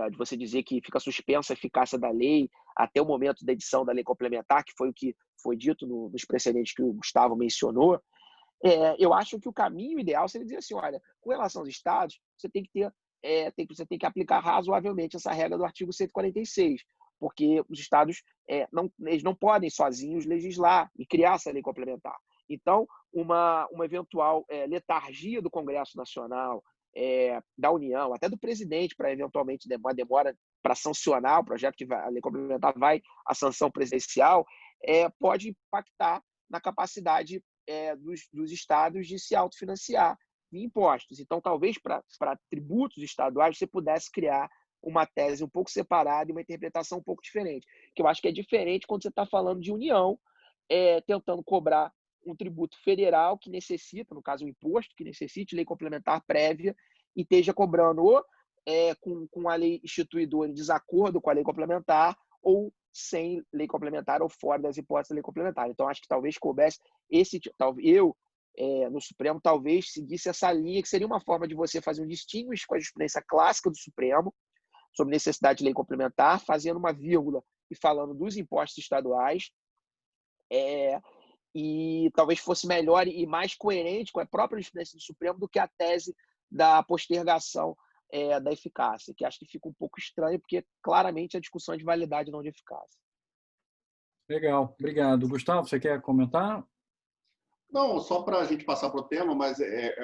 de você dizer que fica suspensa a eficácia da lei até o momento da edição da lei complementar, que foi o que foi dito nos precedentes que o Gustavo mencionou. Eu acho que o caminho ideal seria dizer assim, olha, com relação aos estados, você tem que você tem que aplicar razoavelmente essa regra do artigo 146, porque os estados eles não podem sozinhos legislar e criar essa lei complementar. Então, uma eventual letargia do Congresso Nacional, da União, até do presidente, para eventualmente uma demora para sancionar o projeto, que a lei complementar vai à sanção presidencial, pode impactar na capacidade dos estados de se autofinanciar de impostos. Então, talvez para tributos estaduais você pudesse criar uma tese um pouco separada e uma interpretação um pouco diferente, que eu acho que é diferente quando você está falando de União, tentando cobrar um tributo federal que necessita, no caso, um imposto que necessite lei complementar prévia e esteja cobrando ou com a lei instituidora em desacordo com a lei complementar ou sem lei complementar ou fora das hipóteses da lei complementar. Então, acho que talvez coubesse no Supremo, talvez seguisse essa linha, que seria uma forma de você fazer um distinguish com a jurisprudência clássica do Supremo sobre necessidade de lei complementar, fazendo uma vírgula e falando dos impostos estaduais, e talvez fosse melhor e mais coerente com a própria jurisprudência do Supremo do que a tese da postergação da eficácia, que acho que fica um pouco estranho, porque claramente a discussão é de validade, não de eficácia. Legal, obrigado. Gustavo, você quer comentar? Não, só para a gente passar para o tema, mas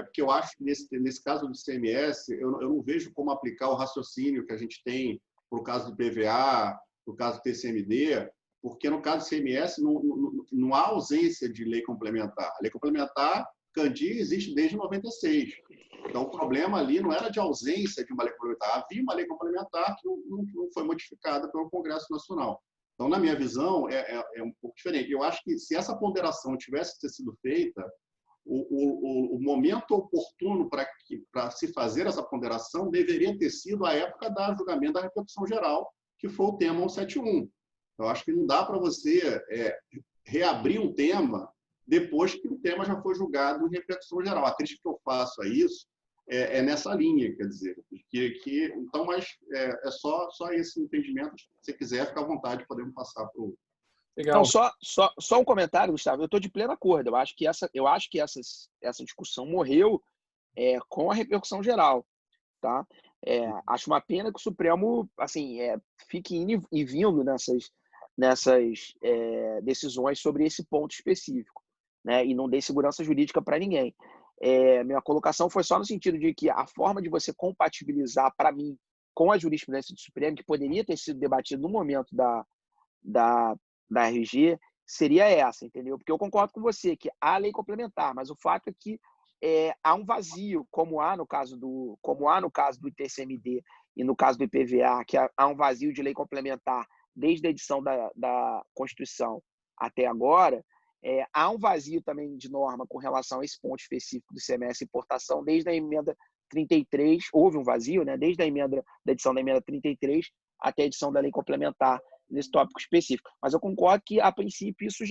porque eu acho que nesse caso do ICMS, eu não vejo como aplicar o raciocínio que a gente tem para o caso do PVA, para o caso do TCMD, porque no caso do ICMS não há ausência de lei complementar. A lei complementar, Candi, existe desde 96. Então, o problema ali não era de ausência de uma lei complementar. Havia uma lei complementar que não foi modificada pelo Congresso Nacional. Então, na minha visão, é um pouco diferente. Eu acho que se essa ponderação tivesse sido feita, o momento oportuno para se fazer essa ponderação deveria ter sido a época do julgamento da repercussão geral, que foi o tema 171. Eu acho que não dá para você reabrir um tema depois que o tema já foi julgado em repercussão geral. A crítica que eu faço a isso é nessa linha, quer dizer, então, mas é só esse entendimento. Se você quiser, fica à vontade, podemos passar para o... Legal. Não, só um comentário, Gustavo. Eu estou de pleno acordo. Eu acho que essa discussão morreu com a repercussão geral, tá? Acho uma pena que o Supremo assim fique indo e vindo nessas decisões sobre esse ponto específico, né? E não dê segurança jurídica para ninguém. Minha colocação foi só no sentido de que a forma de você compatibilizar, para mim, com a jurisprudência do Supremo, que poderia ter sido debatido no momento da RG, seria essa, entendeu? Porque eu concordo com você que há lei complementar, mas o fato é que há um vazio, como há no caso do ITCMD e no caso do IPVA, que há um vazio de lei complementar desde a edição da Constituição até agora. Há um vazio também de norma com relação a esse ponto específico do ICMS importação, desde a emenda 33, houve um vazio, né? Desde da edição da emenda 33 até a edição da lei complementar nesse tópico específico. Mas eu concordo que, a princípio, isso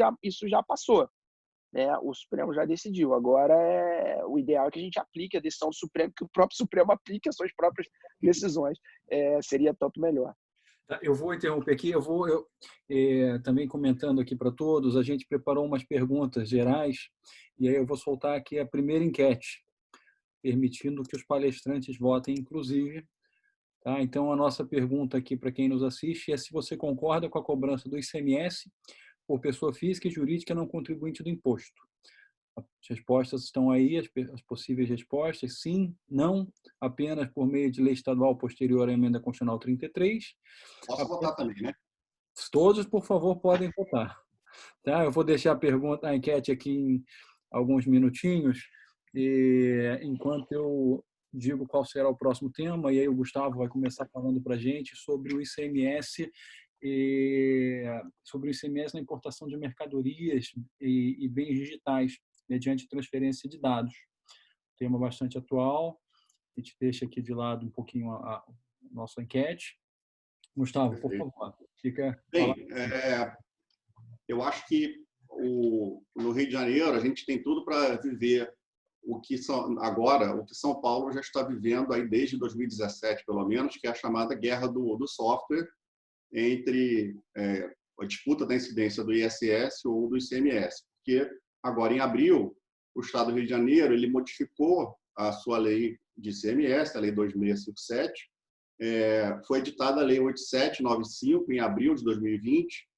já passou, né? O Supremo já decidiu. Agora, o ideal é que a gente aplique a decisão do Supremo, que o próprio Supremo aplique as suas próprias decisões. Seria tanto melhor. Eu vou interromper aqui, também comentando aqui para todos, a gente preparou umas perguntas gerais, e aí eu vou soltar aqui a primeira enquete, permitindo que os palestrantes votem, inclusive. Tá? Então, a nossa pergunta aqui para quem nos assiste é se você concorda com a cobrança do ICMS por pessoa física e jurídica não contribuinte do imposto. As respostas estão aí, as possíveis respostas: sim, não, apenas por meio de lei estadual posterior à emenda constitucional 33. Posso votar também, né? Todos, por favor, podem votar. Tá? Eu vou deixar a enquete aqui em alguns minutinhos, enquanto eu digo qual será o próximo tema, e aí o Gustavo vai começar falando para a gente sobre o ICMS, na importação de mercadorias e bens digitais, mediante transferência de dados. Tema bastante atual. A gente deixa aqui de lado um pouquinho a nossa enquete. Gustavo, por favor, fica... Bem, eu acho que no Rio de Janeiro a gente tem tudo para viver o que São Paulo já está vivendo aí desde 2017, pelo menos, que é a chamada guerra do software entre a disputa da incidência do ISS ou do ICMS, porque agora em abril o Estado do Rio de Janeiro ele modificou a sua lei de ICMS, a lei 2657, foi editada a lei 8795 em abril de 2020,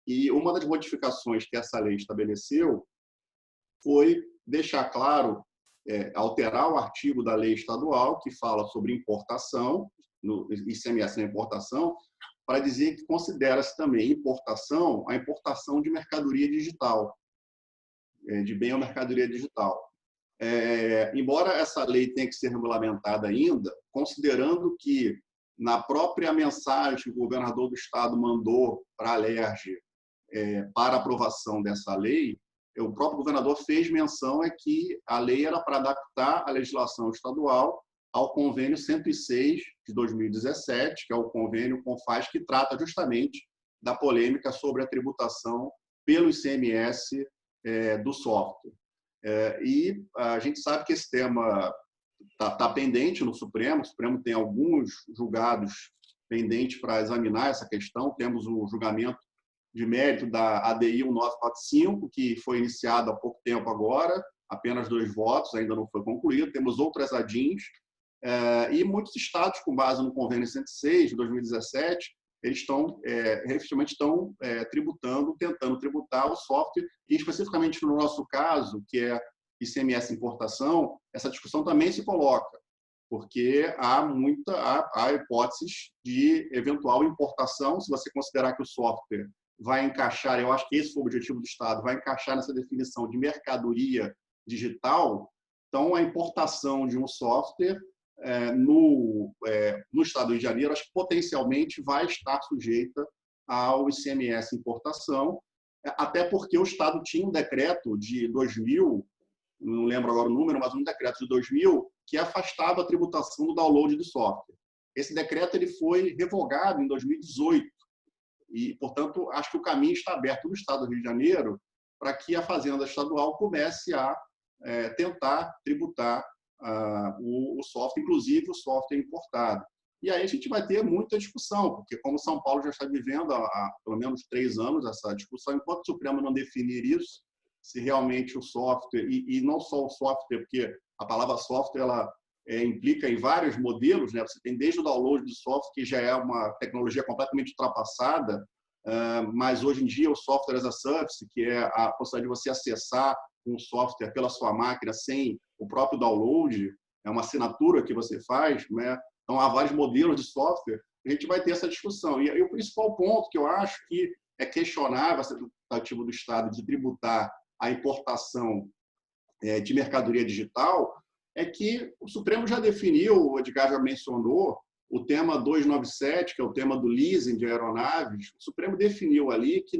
e uma das modificações que essa lei estabeleceu foi deixar claro, alterar o artigo da lei estadual que fala sobre importação, no ICMS na importação, para dizer que considera-se também importação a importação de mercadoria digital, de bem ou mercadoria digital. Embora essa lei tenha que ser regulamentada ainda, considerando que na própria mensagem que o governador do estado mandou para a Alerj para aprovação dessa lei, o próprio governador fez menção que a lei era para adaptar a legislação estadual ao convênio 106 de 2017, que é o convênio CONFAS, que trata justamente da polêmica sobre a tributação pelo ICMS do software. E a gente sabe que esse tema está pendente no Supremo. O Supremo tem alguns julgados pendentes para examinar essa questão. Temos o julgamento de mérito da ADI 1945, que foi iniciado há pouco tempo agora, apenas 2 votos, ainda não foi concluído. Temos outras ADIs, e muitos estados, com base no Convênio 106 de 2017, eles efetivamente estão tentando tributar o software, e especificamente no nosso caso, que é ICMS importação, essa discussão também se coloca, porque há hipóteses de eventual importação, se você considerar que o software vai encaixar, eu acho que esse foi o objetivo do Estado, vai encaixar nessa definição de mercadoria digital. Então, a importação de um software no Estado do Rio de Janeiro, acho que potencialmente vai estar sujeita ao ICMS importação, até porque o Estado tinha um decreto de 2000, não lembro agora o número, mas um decreto de 2000 que afastava a tributação do download de software. Esse decreto ele foi revogado em 2018 e, portanto, acho que o caminho está aberto no Estado do Rio de Janeiro para que a Fazenda Estadual comece a tentar tributar o software, inclusive o software importado. E aí a gente vai ter muita discussão, porque como São Paulo já está vivendo há pelo menos 3 anos essa discussão, enquanto o Supremo não definir isso, se realmente o software, e não só o software, porque a palavra software ela implica em vários modelos, né? Você tem desde o download de software, que já é uma tecnologia completamente ultrapassada, mas hoje em dia o software as a service, que é a possibilidade de você acessar um software pela sua máquina sem o próprio download, é uma assinatura que você faz, né? Então há vários modelos de software, a gente vai ter essa discussão. E o principal ponto que eu acho que é questionável a tentativa do Estado de tributar a importação de mercadoria digital é que o Supremo já definiu, o Edgar já mencionou, o tema 297, que é o tema do leasing de aeronaves. O Supremo definiu ali que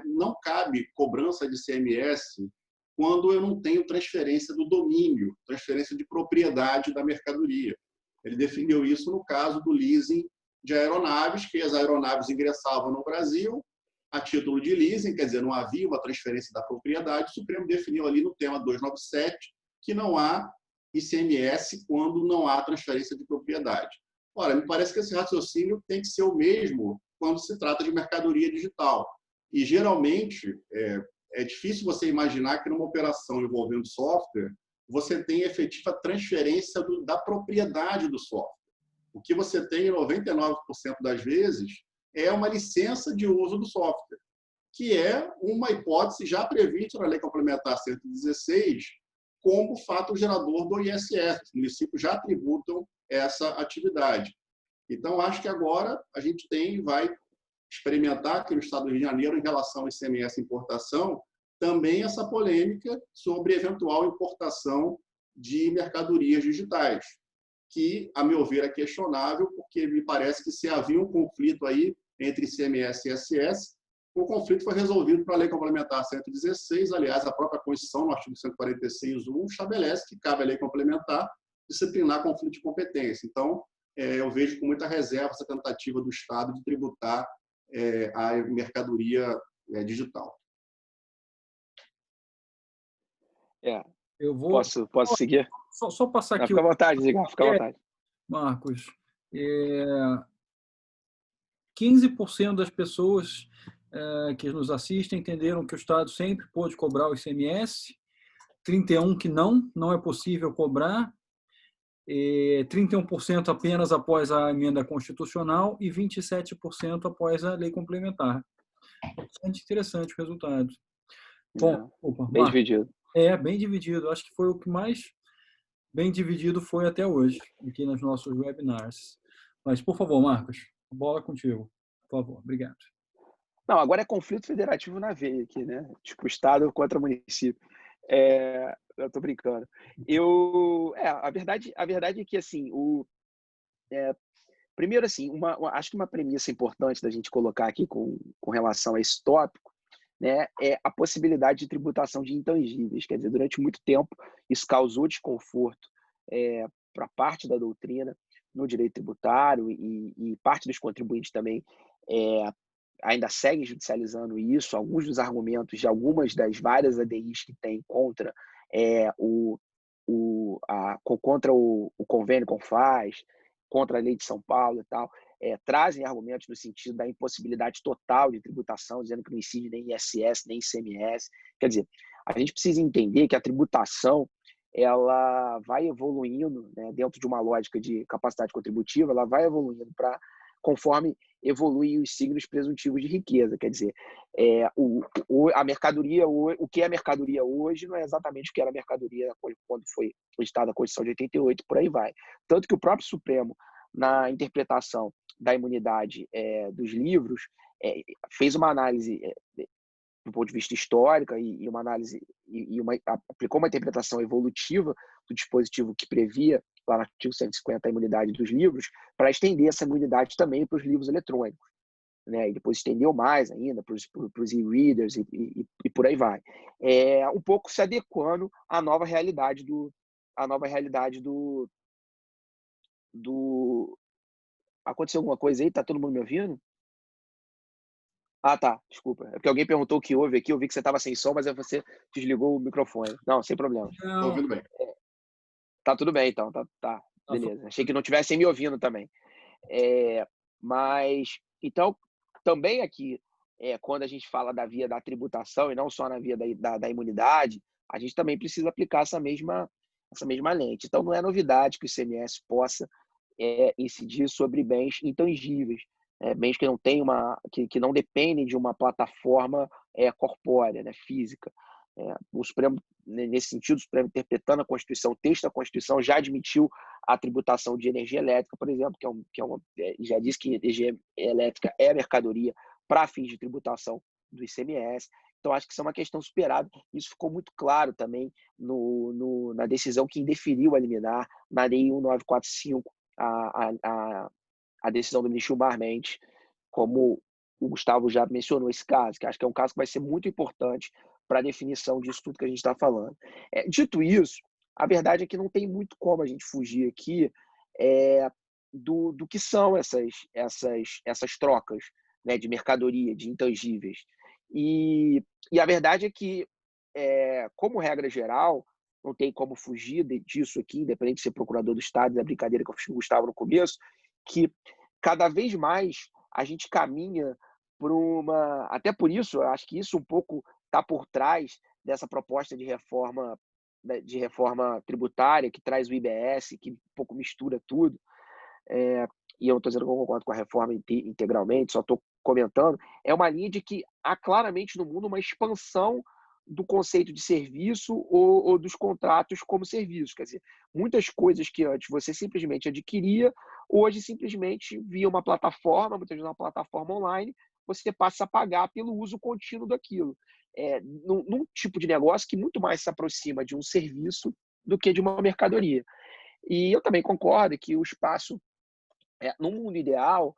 não cabe cobrança de ICMS quando eu não tenho transferência do domínio, transferência de propriedade da mercadoria. Ele definiu isso no caso do leasing de aeronaves, que as aeronaves ingressavam no Brasil a título de leasing, quer dizer, não havia uma transferência da propriedade. O Supremo definiu ali no tema 297 que não há ICMS quando não há transferência de propriedade. Ora, me parece que esse raciocínio tem que ser o mesmo quando se trata de mercadoria digital. E, geralmente, é difícil você imaginar que numa operação envolvendo software você tem efetiva transferência da propriedade do software. O que você tem, 99% das vezes, é uma licença de uso do software, que é uma hipótese já prevista na Lei Complementar 116 como fato gerador do ISS. Os municípios já tributam essa atividade. Então, acho que agora a gente vai experimentar aqui no Estado do Rio de Janeiro, em relação ao ICMS importação, também essa polêmica sobre eventual importação de mercadorias digitais, que, a meu ver, é questionável, porque me parece que se havia um conflito aí entre ICMS e ISS, o conflito foi resolvido pela Lei Complementar 116. Aliás, a própria Constituição, no artigo 146.1, estabelece que cabe à Lei Complementar disciplinar conflito de competência. Então, eu vejo com muita reserva essa tentativa do Estado de tributar a mercadoria digital. Eu vou... Posso seguir? Só passar aqui... Fica à vontade, Edgar, fica à vontade. Marcos, 15% das pessoas que nos assistem entenderam que o Estado sempre pôde cobrar o ICMS, 31% que não é possível cobrar, 31% apenas após a emenda constitucional e 27% após a lei complementar. Bastante interessante o resultado. Bom, bem dividido. Bem dividido. Acho que foi o que mais bem dividido foi até hoje, aqui nos nossos webinars. Mas, por favor, Marcos, a bola é contigo. Por favor, obrigado. Não, agora é conflito federativo na veia aqui, né? Tipo, Estado contra município. Eu tô brincando. A verdade é que, assim, primeiro, assim, acho que uma premissa importante da gente colocar aqui com relação a esse tópico, né, é a possibilidade de tributação de intangíveis. Quer dizer, durante muito tempo, isso causou desconforto para parte da doutrina no direito tributário e parte dos contribuintes também ainda seguem judicializando isso. Alguns dos argumentos de algumas das várias ADIs que tem contra contra o convênio Confaz, contra a lei de São Paulo e tal, trazem argumentos no sentido da impossibilidade total de tributação, dizendo que não incide nem ISS, nem ICMS. Quer dizer, a gente precisa entender que a tributação ela vai evoluindo, né, dentro de uma lógica de capacidade contributiva, ela vai evoluindo conforme evoluem os signos presuntivos de riqueza. Quer dizer, a mercadoria, o que é mercadoria hoje não é exatamente o que era mercadoria quando foi editada a Constituição de 88, por aí vai. Tanto que o próprio Supremo, na interpretação da imunidade dos livros, fez uma análise do ponto de vista histórico e uma análise aplicou uma interpretação evolutiva do dispositivo que previa lá no artigo 150 a imunidade dos livros, para estender essa imunidade também para os livros eletrônicos, né? E depois estendeu mais ainda para os e-readers e por aí vai. Um pouco se adequando à nova realidade do Aconteceu alguma coisa aí? Tá todo mundo me ouvindo? Ah, tá, desculpa. É porque alguém perguntou o que houve aqui, eu vi que você estava sem som, mas você desligou o microfone. Não, sem problema. Estou ouvindo bem. Tá tudo bem, então. Tá. Beleza. Achei que não tivessem me ouvindo também. Mas, então, também aqui, quando a gente fala da via da tributação e não só na via da imunidade, a gente também precisa aplicar essa mesma lente. Então, não é novidade que o ICMS possa incidir sobre bens intangíveis, bens que não tem que não dependem de uma plataforma corpórea, né, física. O Supremo, nesse sentido, o Supremo, interpretando a Constituição, o texto da Constituição já admitiu a tributação de energia elétrica, por exemplo, já diz que energia elétrica é mercadoria para fins de tributação do ICMS. Então, acho que isso é uma questão superada. Isso ficou muito claro também na decisão que indeferiu a liminar, na Lei 1945, a decisão do ministro Gilmar Mendes, como o Gustavo já mencionou esse caso, que acho que é um caso que vai ser muito importante para a definição disso tudo que a gente está falando. Dito isso, a verdade é que não tem muito como a gente fugir aqui do que são essas trocas, né, de mercadoria, de intangíveis. E a verdade é que, como regra geral, não tem como fugir disso aqui, independente de ser procurador do Estado, da brincadeira que eu fiz com o Gustavo no começo, que cada vez mais a gente caminha por uma... Até por isso, eu acho que isso um pouco está por trás dessa proposta de reforma tributária, que traz o IBS, que um pouco mistura tudo. E eu não estou dizendo que eu concordo com a reforma integralmente, só estou comentando, é uma linha de que há claramente no mundo uma expansão do conceito de serviço ou dos contratos como serviço. Quer dizer, muitas coisas que antes você simplesmente adquiria, hoje simplesmente via uma plataforma, muitas vezes uma plataforma online, você passa a pagar pelo uso contínuo daquilo. Num tipo de negócio que muito mais se aproxima de um serviço do que de uma mercadoria. E eu também concordo que o espaço, no mundo ideal,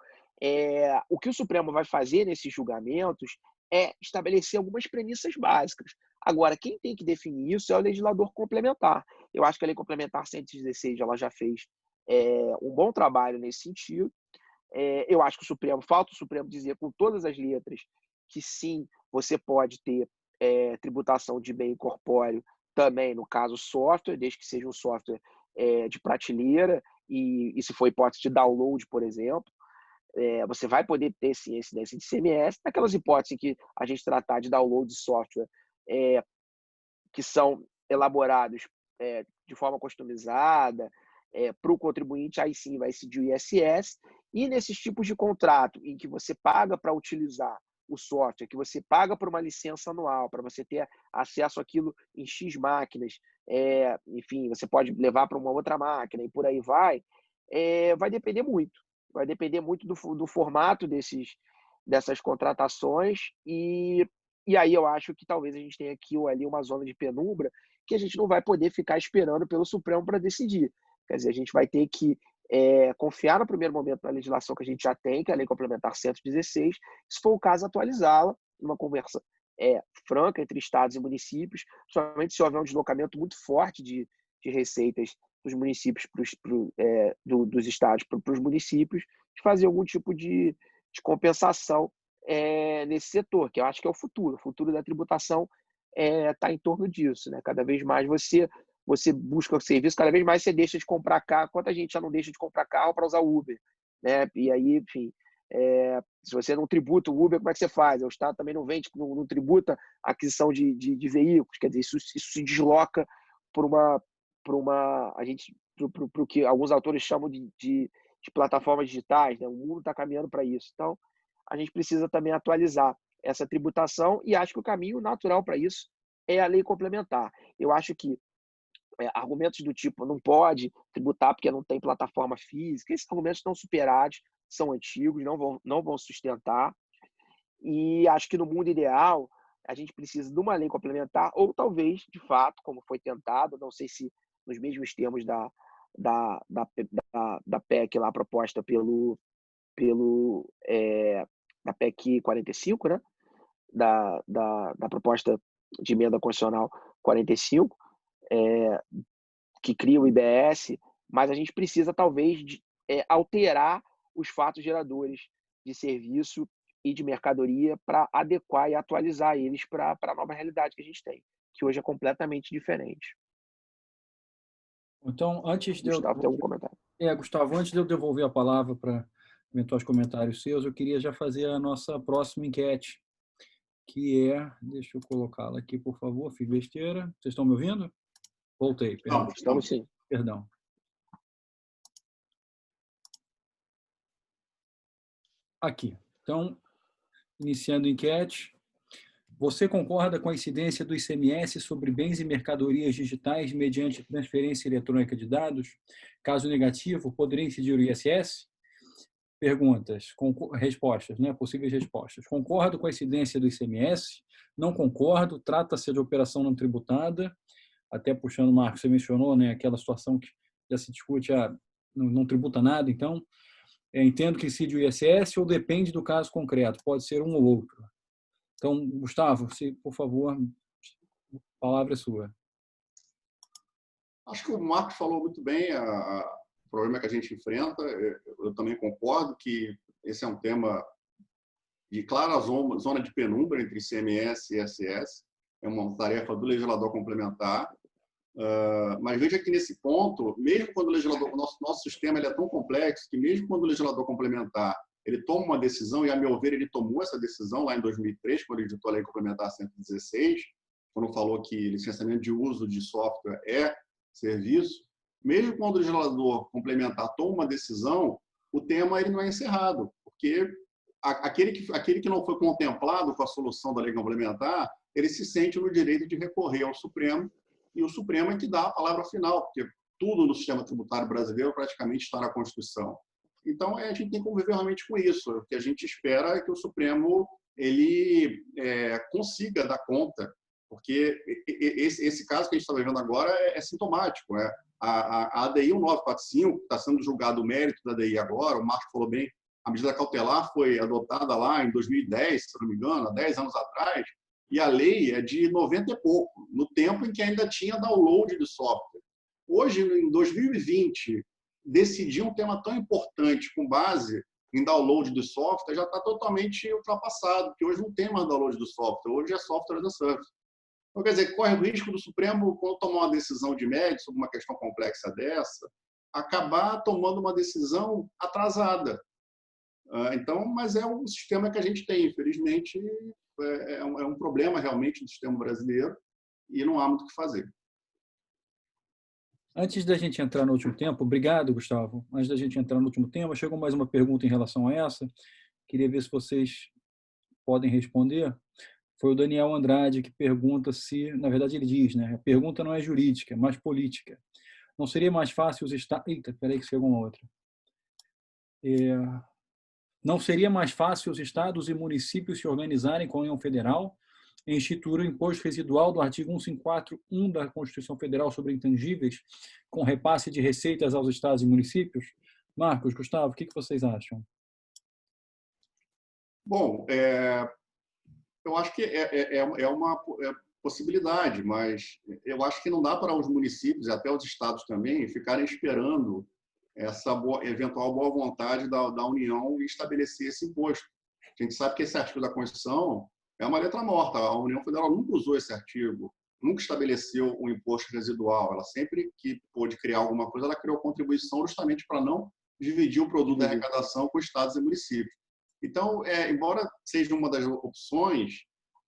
o que o Supremo vai fazer nesses julgamentos é estabelecer algumas premissas básicas. Agora, quem tem que definir isso é o legislador complementar. Eu acho que a Lei Complementar 116 ela já fez um bom trabalho nesse sentido. Eu acho que falta o Supremo dizer com todas as letras que sim, você pode ter tributação de bem incorpóreo também, no caso software, desde que seja um software de prateleira e se for hipótese de download, por exemplo, você vai poder ter sim a incidência de ICMS. Naquelas hipóteses em que a gente tratar de download de software que são elaborados de forma customizada para o contribuinte, aí sim vai incidir o ISS. E nesses tipos de contrato em que você paga para utilizar o software, que você paga por uma licença anual, para você ter acesso àquilo em X máquinas, enfim, você pode levar para uma outra máquina e por aí vai depender muito. Vai depender muito do formato dessas contratações e aí eu acho que talvez a gente tenha aqui ou ali uma zona de penumbra que a gente não vai poder ficar esperando pelo Supremo para decidir. Quer dizer, a gente vai ter que confiar no primeiro momento na legislação que a gente já tem, que é a Lei Complementar 116, se for o caso, atualizá-la, numa conversa franca entre estados e municípios, somente se houver um deslocamento muito forte de receitas dos municípios dos estados para os municípios, de fazer algum tipo de compensação nesse setor, que eu acho que é o futuro. O futuro da tributação está em torno disso, né? Cada vez mais você busca o serviço, cada vez mais você deixa de comprar carro. Quanta gente já não deixa de comprar carro para usar Uber, né? E aí, enfim, se você não tributa o Uber, como é que você faz? O Estado também não vende, não tributa a aquisição de veículos, quer dizer, isso se desloca por o que alguns autores chamam de plataformas digitais, né? O mundo está caminhando para isso. Então, a gente precisa também atualizar essa tributação e acho que o caminho natural para isso é a lei complementar. Eu acho que argumentos do tipo não pode tributar porque não tem plataforma física, esses argumentos estão superados, são antigos, não vão sustentar. E acho que no mundo ideal a gente precisa de uma lei complementar ou talvez, de fato, como foi tentado, não sei se nos mesmos termos da PEC lá proposta da PEC 45, né? Da proposta de emenda constitucional 45, que cria o IBS, mas a gente precisa talvez alterar os fatos geradores de serviço e de mercadoria para adequar e atualizar eles para a nova realidade que a gente tem, que hoje é completamente diferente. Então, antes de Gustavo, tem algum comentário? Gustavo, antes de eu devolver a palavra para eventuais comentários seus, eu queria já fazer a nossa próxima enquete, que deixa eu colocá-la aqui, por favor, fiz besteira. Vocês estão me ouvindo? Voltei, perdão. Estamos sim. Perdão. Aqui. Então, iniciando a enquete. Você concorda com a incidência do ICMS sobre bens e mercadorias digitais mediante transferência eletrônica de dados? Caso negativo, poderia incidir o ISS? Perguntas, respostas, né? Possíveis respostas. Concordo com a incidência do ICMS? Não concordo. Trata-se de operação não tributada. Até puxando, Marcos, você mencionou, né, aquela situação que já se discute, não tributa nada. Então, entendo que incide o ISS ou depende do caso concreto. Pode ser um ou outro. Então, Gustavo, por favor, a palavra é sua. Acho que o Marcos falou muito bem o problema que a gente enfrenta. Eu também concordo que esse é um tema de clara zona de penumbra entre ICMS e ISS. É uma tarefa do legislador complementar. Mas veja que nesse ponto, mesmo quando o legislador, o nosso sistema ele é tão complexo que mesmo quando o legislador complementar ele toma uma decisão, e a meu ver ele tomou essa decisão lá em 2003, quando ele editou a Lei Complementar 116, quando falou que licenciamento de uso de software é serviço, mesmo quando o legislador complementar toma uma decisão, o tema ele não é encerrado, porque aquele que não foi contemplado com a solução da Lei Complementar, ele se sente no direito de recorrer ao Supremo, e o Supremo é que dá a palavra final, porque tudo no sistema tributário brasileiro praticamente está na Constituição. Então, a gente tem que conviver realmente com isso. O que a gente espera é que o Supremo ele consiga dar conta, porque esse caso que a gente está vivendo agora é sintomático. A ADI 1945 está sendo julgado o mérito da ADI agora, o Marco falou bem, a medida cautelar foi adotada lá em 2010, se não me engano, há 10 anos atrás, e a lei é de 90 e pouco, no tempo em que ainda tinha download de software. Hoje, em 2020, decidir um tema tão importante com base em download de software já está totalmente ultrapassado, porque hoje não tem mais download do software, hoje é software as a service. Então, quer dizer, corre o risco do Supremo, quando tomar uma decisão de mérito sobre uma questão complexa dessa, acabar tomando uma decisão atrasada. Então, mas é um sistema que a gente tem, infelizmente, é um problema realmente do sistema brasileiro e não há muito o que fazer. Antes da gente entrar no último tempo, obrigado, Gustavo. Antes da gente entrar no último tema, chegou mais uma pergunta em relação a essa. Queria ver se vocês podem responder. Foi o Daniel Andrade que pergunta se, na verdade ele diz, né? A pergunta não é jurídica, é mais política. Não seria mais fácil os estados... Eita, peraí que chegou uma outra. Não seria mais fácil os estados e municípios se organizarem com a União Federal e instituir o imposto residual do artigo 154.1 da Constituição Federal sobre intangíveis, com repasse de receitas aos estados e municípios? Marcos, Gustavo, o que vocês acham? Bom, eu acho que é uma possibilidade, mas eu acho que não dá para os municípios e até os estados também ficarem esperando essa eventual boa vontade da União em estabelecer esse imposto. A gente sabe que esse artigo da Constituição é uma letra morta. A União Federal nunca usou esse artigo, nunca estabeleceu um imposto residual. Ela sempre que pôde criar alguma coisa, ela criou contribuição justamente para não dividir o produto da arrecadação com estados e municípios. Então, embora seja uma das opções,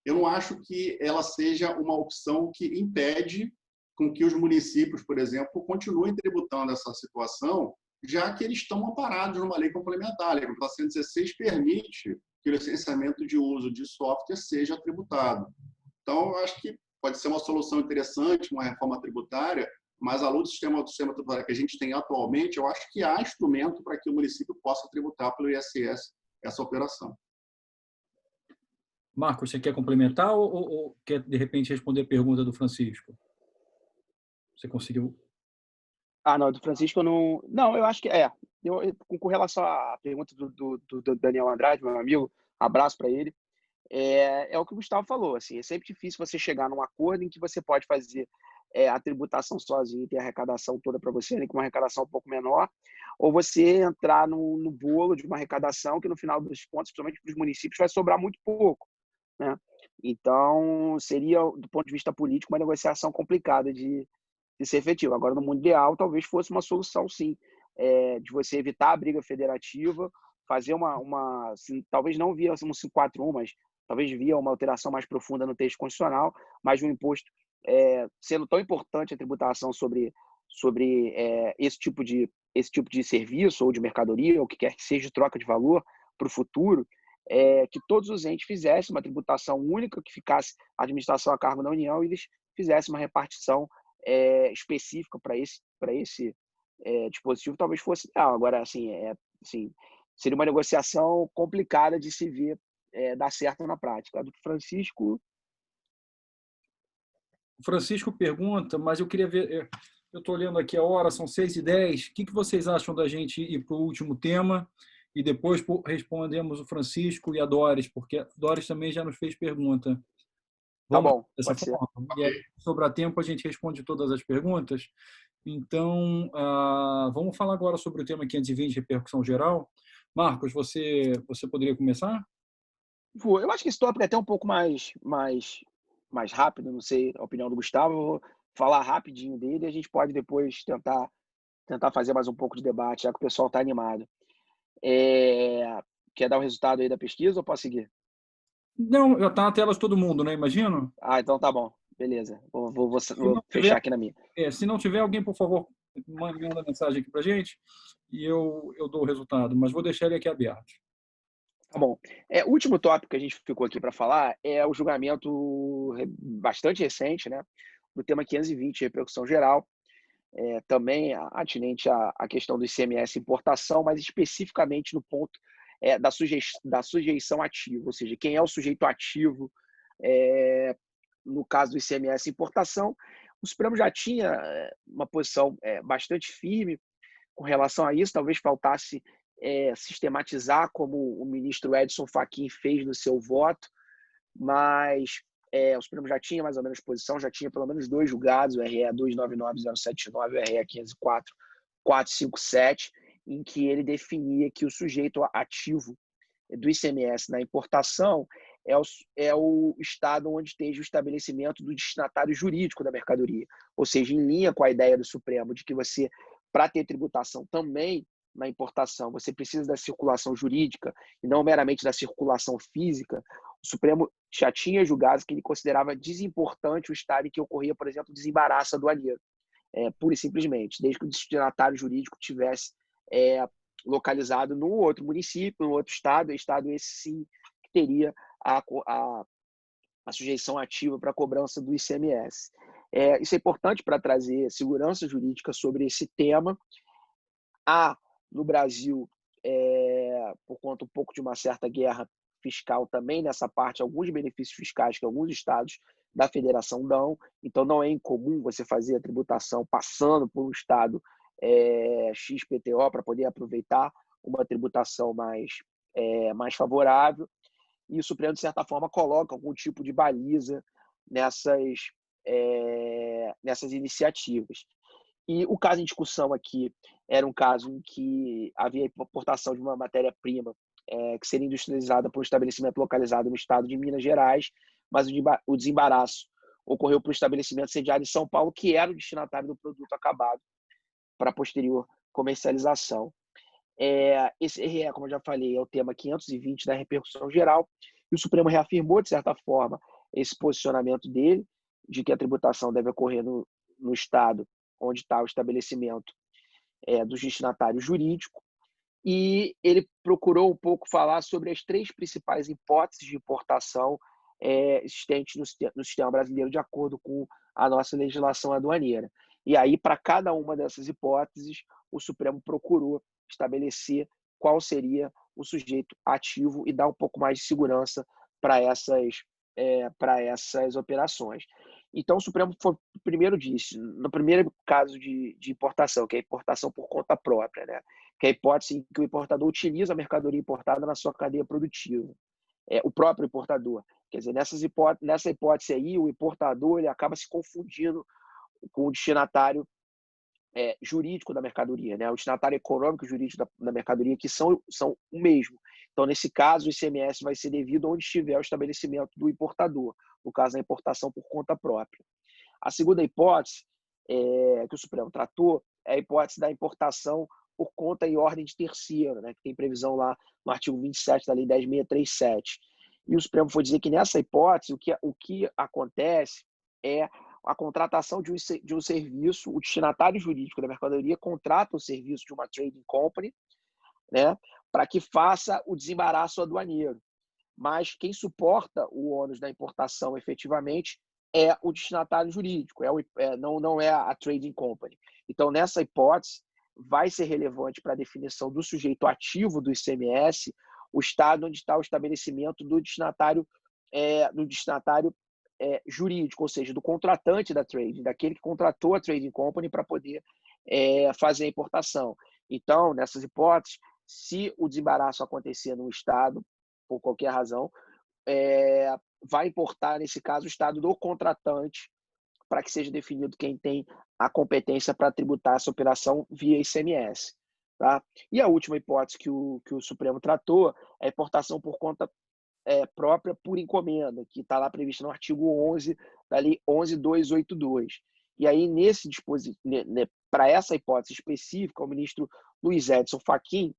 eu não acho que ela seja uma opção que impede com que os municípios, por exemplo, continuem tributando essa situação, já que eles estão amparados numa lei complementar. A Lei Complementar 116 permite que o licenciamento de uso de software seja tributado. Então, eu acho que pode ser uma solução interessante, uma reforma tributária, mas à luz do sistema tributário que a gente tem atualmente, eu acho que há instrumento para que o município possa tributar pelo ISS essa operação. Marcos, você quer complementar ou quer, de repente, responder a pergunta do Francisco? Você conseguiu? Não, do Francisco eu não... Não, eu acho que com relação à pergunta do Daniel Andrade, meu amigo, abraço para ele, é o que o Gustavo falou, assim, é sempre difícil você chegar num acordo em que você pode fazer a tributação sozinho e ter a arrecadação toda para você, né, com uma arrecadação um pouco menor, ou você entrar no bolo de uma arrecadação que, no final dos contos, principalmente para os municípios, vai sobrar muito pouco, né? Então, seria, do ponto de vista político, uma negociação complicada de ser efetiva. Agora, no mundo ideal, talvez fosse uma solução, sim, de você evitar a briga federativa, fazer assim, talvez não via um 541, mas talvez via uma alteração mais profunda no texto constitucional, mas um imposto sendo tão importante a tributação sobre esse tipo de serviço ou de mercadoria, ou o que quer que seja, de troca de valor para o futuro, que todos os entes fizessem uma tributação única, que ficasse a administração a cargo da União e eles fizessem uma repartição específica para esse dispositivo, talvez fosse ideal. Agora, assim, seria uma negociação complicada de se ver dar certo na prática. A do Francisco... O Francisco pergunta, mas eu queria ver... Eu estou olhando aqui a hora, são 6h10. O que vocês acham da gente ir para o último tema e depois respondemos o Francisco e a Doris, porque a Doris também já nos fez pergunta. Tá Vamos bom, dessa pode ser. forma? E aí, se sobrar tempo, a gente responde todas as perguntas. Então, vamos falar agora sobre o tema 520, repercussão geral. Marcos, você poderia começar? Eu acho que esse tópico é até um pouco mais rápido, não sei a opinião do Gustavo. Eu vou falar rapidinho dele e a gente pode depois tentar fazer mais um pouco de debate, já que o pessoal está animado. Quer dar o resultado aí da pesquisa ou posso seguir? Não, já está na tela de todo mundo, né? Imagino. Então tá bom. Beleza. Vou fechar tiver, aqui na minha. Se não tiver, alguém, por favor, manda mensagem aqui para a gente e eu dou o resultado, mas vou deixar ele aqui aberto. Tá bom. O último tópico que a gente ficou aqui para falar é o julgamento bastante recente, né, do tema 520, repercussão geral, também atinente à questão do ICMS importação, mas especificamente no ponto da sujeição ativa, ou seja, quem é o sujeito ativo no caso do ICMS importação. O Supremo já tinha uma posição bastante firme com relação a isso, talvez faltasse sistematizar, como o ministro Edson Fachin fez no seu voto, mas o Supremo já tinha mais ou menos posição, já tinha pelo menos 2 julgados, o RE 299079 e o RE 504457, em que ele definia que o sujeito ativo do ICMS na importação é o estado onde esteja o estabelecimento do destinatário jurídico da mercadoria, ou seja, em linha com a ideia do Supremo de que você, para ter tributação também na importação, você precisa da circulação jurídica e não meramente da circulação física. O Supremo já tinha julgado que ele considerava desimportante o estado em que ocorria, por exemplo, o desembaraço aduaneiro, pura e simplesmente, desde que o destinatário jurídico tivesse localizado no outro município, no outro estado esse sim que teria a sujeição ativa para a cobrança do ICMS. Isso é importante para trazer segurança jurídica sobre esse tema. No Brasil, por conta um pouco de uma certa guerra fiscal também nessa parte, alguns benefícios fiscais que alguns estados da federação dão, então não é incomum você fazer a tributação passando por um estado XPTO para poder aproveitar uma tributação mais favorável, e o Supremo, de certa forma, coloca algum tipo de baliza nessas iniciativas. E o caso em discussão aqui era um caso em que havia importação de uma matéria-prima que seria industrializada por um estabelecimento localizado no estado de Minas Gerais, mas o desembaraço ocorreu para o estabelecimento sediado em São Paulo, que era o destinatário do produto acabado para posterior comercialização. Esse RE, como eu já falei, é o tema 520 da repercussão geral, e o Supremo reafirmou, de certa forma, esse posicionamento dele, de que a tributação deve ocorrer no estado onde está o estabelecimento do destinatário jurídico, e ele procurou um pouco falar sobre as 3 principais hipóteses de importação existentes no sistema brasileiro, de acordo com a nossa legislação aduaneira. E aí, para cada uma dessas hipóteses, o Supremo procurou estabelecer qual seria o sujeito ativo e dar um pouco mais de segurança para essas operações. Então, o Supremo primeiro disse, no primeiro caso de importação, que é a importação por conta própria, né? Que é a hipótese em que o importador utiliza a mercadoria importada na sua cadeia produtiva. O próprio importador. Quer dizer, nessa hipótese aí, o importador ele acaba se confundindo com o destinatário jurídico da mercadoria, né? O destinatário econômico e jurídico da mercadoria, que são o mesmo. Então, nesse caso, o ICMS vai ser devido onde estiver o estabelecimento do importador, no caso da importação por conta própria. A segunda hipótese que o Supremo tratou é a hipótese da importação por conta e ordem de terceiro, né? Que tem previsão lá no artigo 27 da Lei 10.637. E o Supremo foi dizer que nessa hipótese o que acontece é a contratação de um serviço, o destinatário jurídico da mercadoria contrata o serviço de uma trading company, né, para que faça o desembaraço aduaneiro. Mas quem suporta o ônus da importação efetivamente é o destinatário jurídico, não é a trading company. Então, nessa hipótese, vai ser relevante para a definição do sujeito ativo do ICMS o estado onde está o estabelecimento do destinatário, jurídico, ou seja, do contratante da trading, daquele que contratou a trading company para poder fazer a importação. Então, nessas hipóteses, se o desembaraço acontecer num estado, por qualquer razão, vai importar, nesse caso, o estado do contratante, para que seja definido quem tem a competência para tributar essa operação via ICMS. Tá? E a última hipótese que o Supremo tratou é a importação por conta própria por encomenda, que está lá prevista no artigo 11 da Lei 11.282. E aí, nesse dispositivo, para essa hipótese específica, o ministro Luiz Edson Fachin,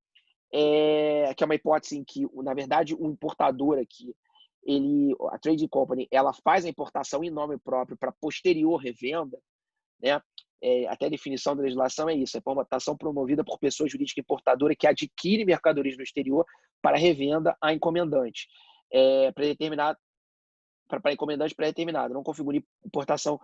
que é uma hipótese em que, na verdade, o importador aqui, a trading company, ela faz a importação em nome próprio para posterior revenda, né? Até a definição da legislação é isso, é importação promovida por pessoa jurídica importadora que adquire mercadorias no exterior para revenda a encomendante, para encomendante pré-determinado, não configura importação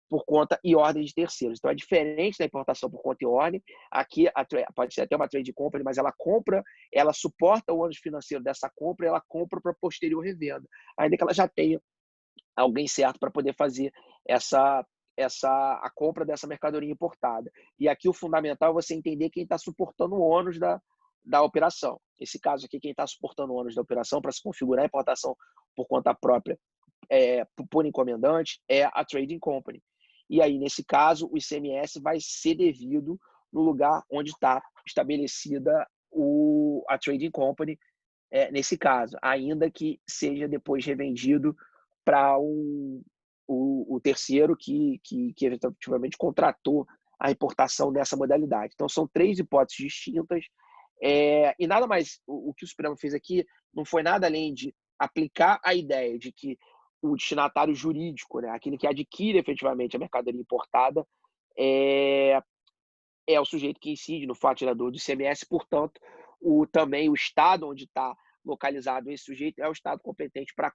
por conta e ordem de terceiros. Então, é diferente da importação por conta e ordem. Aqui, pode ser até uma trade company, mas ela compra, ela suporta o ônus financeiro dessa compra e ela compra para posterior revenda, ainda que ela já tenha alguém certo para poder fazer a compra dessa mercadoria importada. E aqui o fundamental é você entender quem está suportando o ônus da operação. Nesse caso aqui, quem está suportando o ônus da operação para se configurar a importação por conta própria por encomendante é a trading company. E aí, nesse caso, o ICMS vai ser devido no lugar onde está estabelecida a trading company, nesse caso, ainda que seja depois revendido para o terceiro que efetivamente contratou a importação dessa modalidade. Então, são 3 hipóteses distintas, e nada mais, o que o Supremo fez aqui não foi nada além de aplicar a ideia de que o destinatário jurídico, né, aquele que adquire efetivamente a mercadoria importada, é o sujeito que incide no fato gerador do ICMS, portanto, também o estado onde está localizado esse sujeito é o estado competente para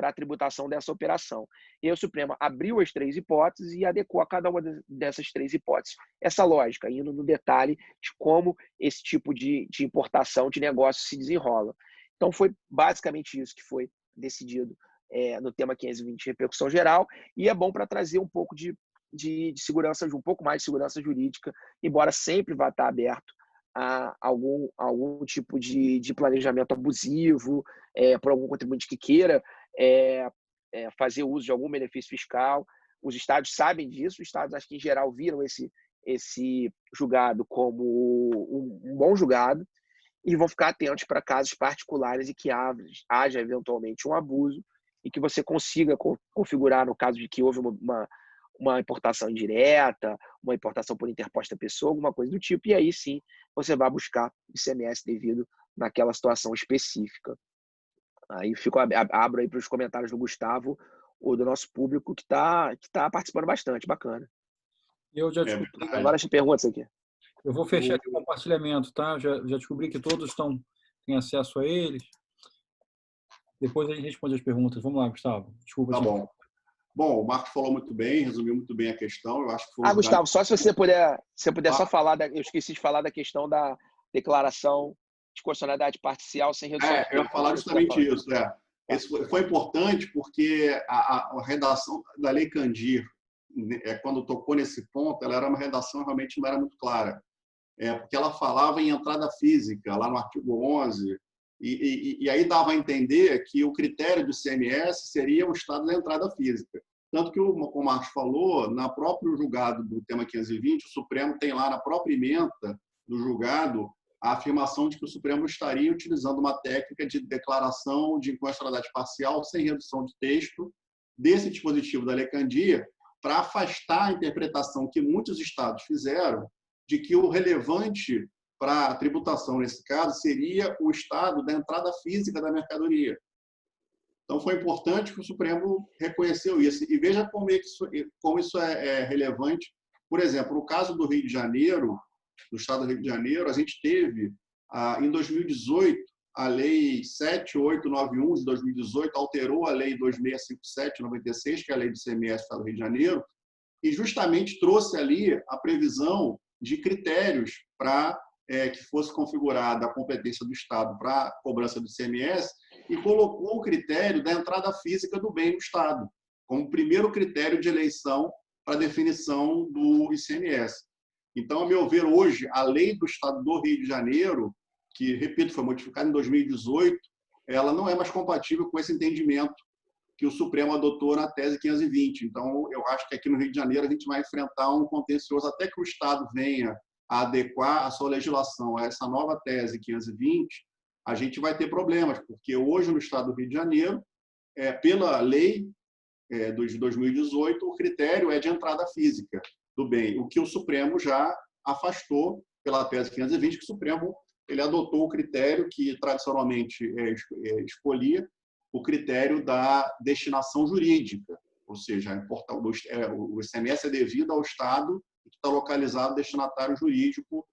a tributação dessa operação. E aí o Supremo abriu as 3 hipóteses e adequou a cada uma dessas 3 hipóteses essa lógica, indo no detalhe de como esse tipo de importação de negócio se desenrola. Então, foi basicamente isso que foi decidido no tema 520, repercussão geral, e é bom para trazer um pouco de segurança, um pouco mais de segurança jurídica, embora sempre vá estar aberto a algum tipo de planejamento abusivo, por algum contribuinte que queira fazer uso de algum benefício fiscal. Os estados sabem disso, os estados, acho que em geral, viram esse julgado como um bom julgado e vão ficar atentos para casos particulares e que haja eventualmente um abuso e que você consiga configurar, no caso de que houve uma importação indireta, uma importação por interposta pessoa, alguma coisa do tipo, e aí sim você vai buscar ICMS devido naquela situação específica. Aí abro aí para os comentários do Gustavo ou do nosso público que tá participando bastante, bacana. Eu já descobri. Agora as perguntas aqui. Eu vou fechar aqui o compartilhamento, tá? Já descobri que todos têm acesso a eles. Depois a gente responde as perguntas. Vamos lá, Gustavo. Desculpa. Tá bom. Bom, o Marcos falou muito bem, resumiu muito bem a questão. Eu acho que foi Gustavo, só se você puder só falar, eu esqueci de falar da questão da declaração de constitucionalidade parcial sem redução. Eu ia falar justamente isso. Isso foi importante porque a redação da Lei Candir, quando tocou nesse ponto, ela era uma redação realmente não era muito clara. Porque ela falava em entrada física, lá no artigo 11, e aí dava a entender que o critério do ICMS seria o estado da entrada física. Tanto que, como o Marcos falou, na próprio julgado do tema 520, o Supremo tem lá na própria ementa do julgado a afirmação de que o Supremo estaria utilizando uma técnica de declaração de inconstitucionalidade parcial sem redução de texto desse dispositivo da Lei Candir para afastar a interpretação que muitos estados fizeram de que o relevante para a tributação, nesse caso, seria o estado da entrada física da mercadoria. Então, foi importante que o Supremo reconheceu isso. E veja como isso é relevante. Por exemplo, no caso do Rio de Janeiro, do Estado do Rio de Janeiro, a gente teve, em 2018, a Lei 7891 de 2018 alterou a Lei 2657/96, que é a Lei do ICMS do Estado do Rio de Janeiro, e justamente trouxe ali a previsão de critérios para que fosse configurada a competência do Estado para a cobrança do ICMS e colocou o critério da entrada física do bem no Estado, como primeiro critério de eleição para a definição do ICMS. Então, a meu ver, hoje, a lei do Estado do Rio de Janeiro, que, repito, foi modificada em 2018, ela não é mais compatível com esse entendimento que o Supremo adotou na tese 520. Então, eu acho que aqui no Rio de Janeiro a gente vai enfrentar um contencioso até que o Estado venha a adequar a sua legislação a essa nova tese 520, a gente vai ter problemas, porque hoje no Estado do Rio de Janeiro, pela lei de 2018, o critério é de entrada física do bem, o que o Supremo já afastou pela tese 520, que o Supremo ele adotou o critério que tradicionalmente escolhia, o critério da destinação jurídica, ou seja, o ICMS é devido ao Estado que está localizado destinatário jurídico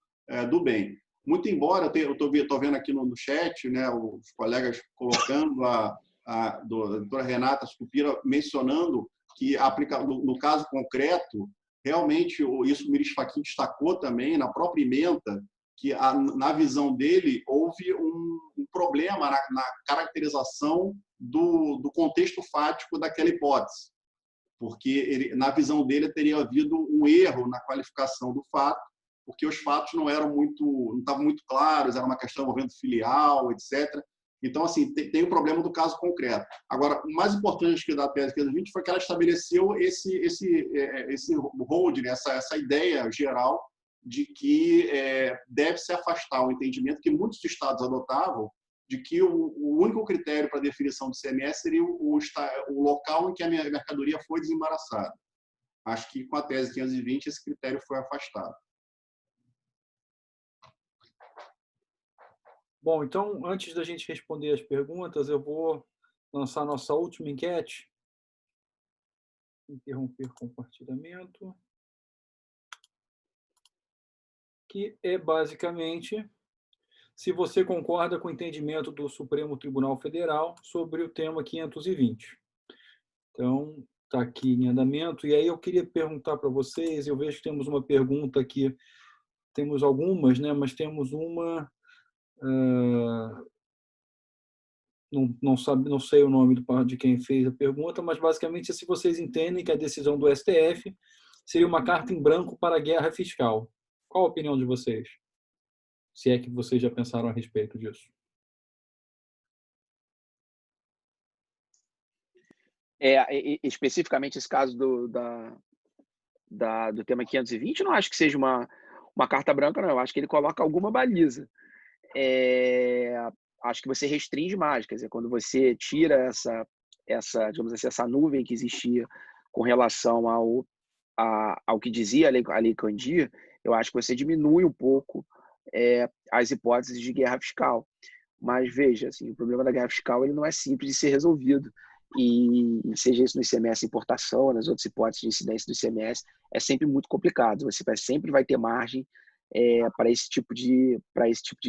do bem. Muito embora, eu estou vendo aqui no chat, né, os colegas colocando a doutora Renata Sucupira mencionando que no caso concreto, realmente, isso o Miris Fachin destacou também na própria ementa, que na visão dele houve um problema na caracterização do contexto fático daquela hipótese, porque na visão dele teria havido um erro na qualificação do fato, porque os fatos não estavam muito claros, era uma questão envolvendo filial, etc. Então, assim, tem o problema do caso concreto. Agora, o mais importante que da tese 520 foi que ela estabeleceu esse holding, essa ideia geral de que deve se afastar o entendimento que muitos estados adotavam de que o único critério para a definição do CMS seria o local em que a mercadoria foi desembaraçada. Acho que com a tese 520 esse critério foi afastado. Bom, então, antes da gente responder as perguntas, eu vou lançar a nossa última enquete. Interromper compartilhamento. Que é basicamente se você concorda com o entendimento do Supremo Tribunal Federal sobre o tema 520. Então, está aqui em andamento. E aí eu queria perguntar para vocês, eu vejo que temos uma pergunta aqui, temos algumas, né? Mas temos uma... não sei o nome de quem fez a pergunta, mas basicamente é se vocês entendem que a decisão do STF seria uma carta em branco para a guerra fiscal. Qual a opinião de vocês? Se é que vocês já pensaram a respeito disso. Especificamente esse caso do tema 520, eu não acho que seja uma carta branca, não. Eu acho que ele coloca alguma baliza. Acho que você restringe mais, quer dizer, quando você tira digamos assim, essa nuvem que existia com relação ao que dizia a Lei Candir, eu acho que você diminui um pouco as hipóteses de guerra fiscal. Mas veja, assim, o problema da guerra fiscal ele não é simples de ser resolvido. E seja isso no ICMS importação, nas outras hipóteses de incidência do ICMS, é sempre muito complicado. Você sempre vai ter margem para esse tipo de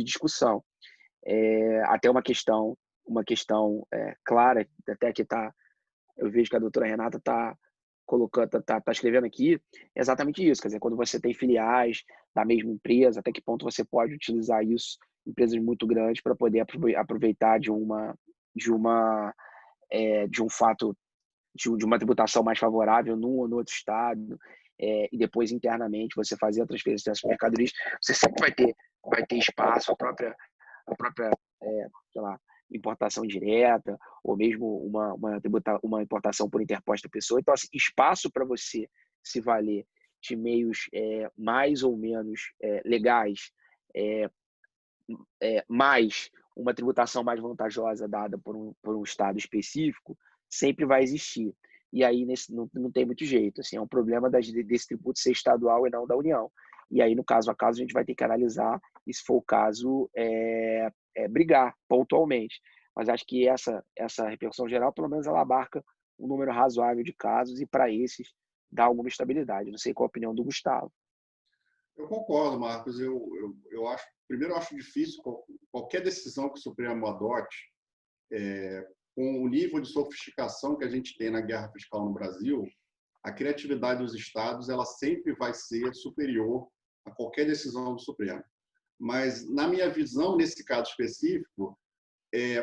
discussão. Até uma questão clara, até que eu vejo que a doutora Renata está colocando, tá escrevendo aqui, é exatamente isso. Quer dizer, quando você tem filiais da mesma empresa, até que ponto você pode utilizar isso, empresas muito grandes, para poder aproveitar de um fato, de uma tributação mais favorável num ou no outro estado, e depois internamente você fazer a transferência dessas mercadorias, você sempre vai ter espaço, a própria sei lá, importação direta, ou mesmo uma importação por interposta pessoa. Então, assim, espaço para você se valer de meios mais ou menos legais, mais uma tributação mais vantajosa dada por um estado específico, sempre vai existir. E aí não tem muito jeito. Assim, é um problema desse tributo ser estadual e não da União. E aí, no caso a caso, a gente vai ter que analisar, e se for o caso, brigar pontualmente. Mas acho que essa repercussão geral, pelo menos, ela abarca um número razoável de casos, e para esses dá alguma estabilidade. Não sei qual a opinião do Gustavo. Eu concordo, Marcos. Primeiro, eu acho difícil qualquer decisão que o Supremo adote, com o nível de sofisticação que a gente tem na guerra fiscal no Brasil, a criatividade dos estados ela sempre vai ser superior a qualquer decisão do Supremo. Mas, na minha visão, nesse caso específico,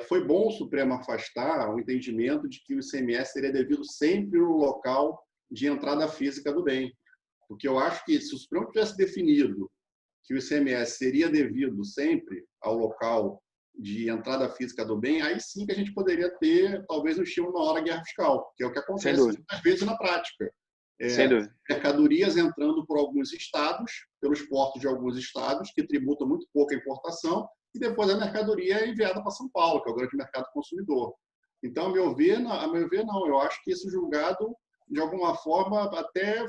foi bom o Supremo afastar o entendimento de que o ICMS seria devido sempre no local de entrada física do bem. Porque eu acho que, se o Supremo tivesse definido que o ICMS seria devido sempre ao local de entrada física do bem, aí sim que a gente poderia ter, talvez, um estímulo maior à guerra fiscal, que é o que acontece muitas vezes na prática. Mercadorias entrando por alguns estados, pelos portos de alguns estados, que tributam muito pouco a importação, e depois a mercadoria é enviada para São Paulo, que é o grande mercado consumidor. Então, a meu ver, não. Eu acho que esse julgado, de alguma forma, até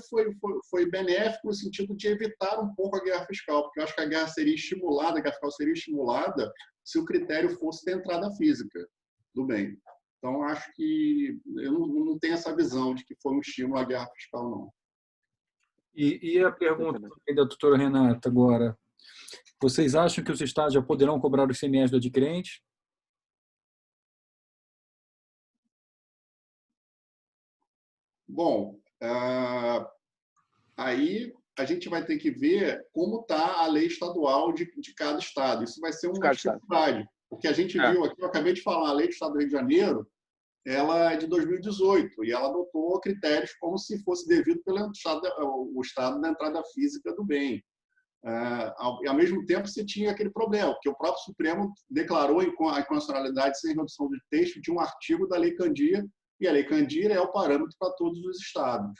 foi benéfico no sentido de evitar um pouco a guerra fiscal, porque eu acho que a guerra fiscal seria estimulada se o critério fosse da entrada física do bem. Então, acho que eu não tenho essa visão de que foi um estímulo à guerra fiscal, não. E a pergunta da doutora Renata agora. Vocês acham que os estados já poderão cobrar o ICMS do adquirente? Bom, aí a gente vai ter que ver como está a lei estadual de cada estado. Isso vai ser uma dificuldade. Porque a gente viu aqui, eu acabei de falar, a lei do Estado do Rio de Janeiro, ela é de 2018 e ela adotou critérios como se fosse devido pelo estado da entrada física do bem. Ao mesmo tempo, você tinha aquele problema, porque o próprio Supremo declarou a inconstitucionalidade sem redução de texto de um artigo da Lei Candir, e a Lei Candir é o parâmetro para todos os estados.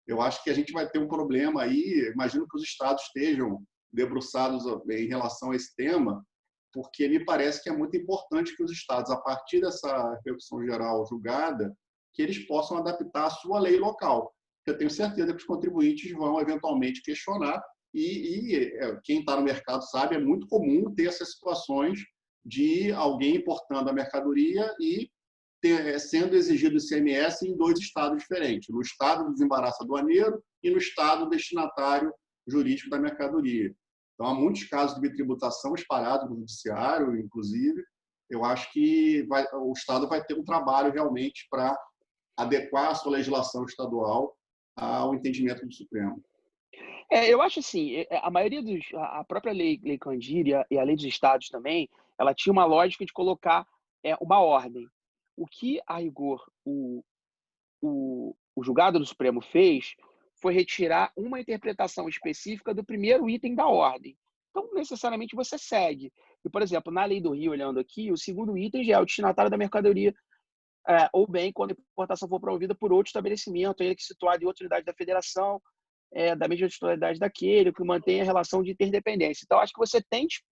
Eu acho que a gente vai ter um problema aí, imagino que os estados estejam debruçados em relação a esse tema, porque me parece que é muito importante que os estados, a partir dessa repercussão geral julgada, que eles possam adaptar a sua lei local. Eu tenho certeza que os contribuintes vão eventualmente questionar, e quem está no mercado sabe, é muito comum ter essas situações de alguém importando a mercadoria e sendo exigido o ICMS em 2 estados diferentes, no estado do desembaraço aduaneiro e no estado destinatário jurídico da mercadoria. Então, há muitos casos de bitributação espalhados no judiciário, inclusive. Eu acho que o Estado vai ter um trabalho realmente para adequar a sua legislação estadual ao entendimento do Supremo. Eu acho assim, a maioria a própria lei Candir e a lei dos estados também, ela tinha uma lógica de colocar uma ordem. O que, a rigor, o julgado do Supremo fez foi retirar uma interpretação específica do primeiro item da ordem. Então, necessariamente, você segue. E, por exemplo, na lei do Rio, olhando aqui, o segundo item já é o destinatário da mercadoria ou bem quando a importação for promovida por outro estabelecimento, ele que situado em outra unidade da federação, da mesma titularidade daquele, que mantém a relação de interdependência. Então, acho que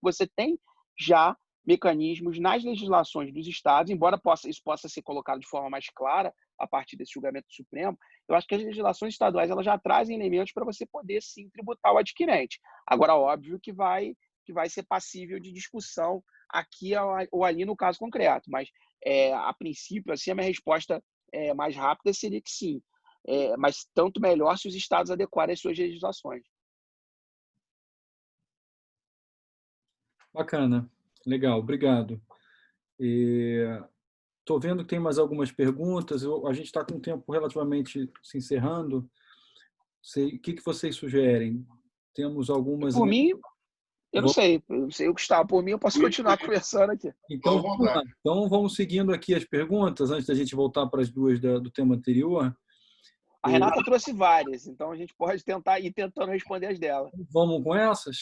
você tem já mecanismos nas legislações dos estados, embora isso possa ser colocado de forma mais clara a partir desse julgamento do Supremo, eu acho que as legislações estaduais elas já trazem elementos para você poder, sim, tributar o adquirente. Agora, óbvio que vai ser passível de discussão aqui ou ali no caso concreto, mas, a princípio, assim, a minha resposta mais rápida seria que sim. Mas tanto melhor se os estados adequarem as suas legislações. Bacana, legal, obrigado. Estou vendo que tem mais algumas perguntas, a gente está com o tempo relativamente se encerrando. O que vocês sugerem? Temos algumas... Por mim, eu não sei, Gustavo, por mim eu posso continuar conversando aqui. Então, vamos lá. Então, vamos seguindo aqui as perguntas, antes da gente voltar para as duas do tema anterior. A Renata trouxe várias, então a gente pode tentar ir tentando responder as dela. Vamos com essas?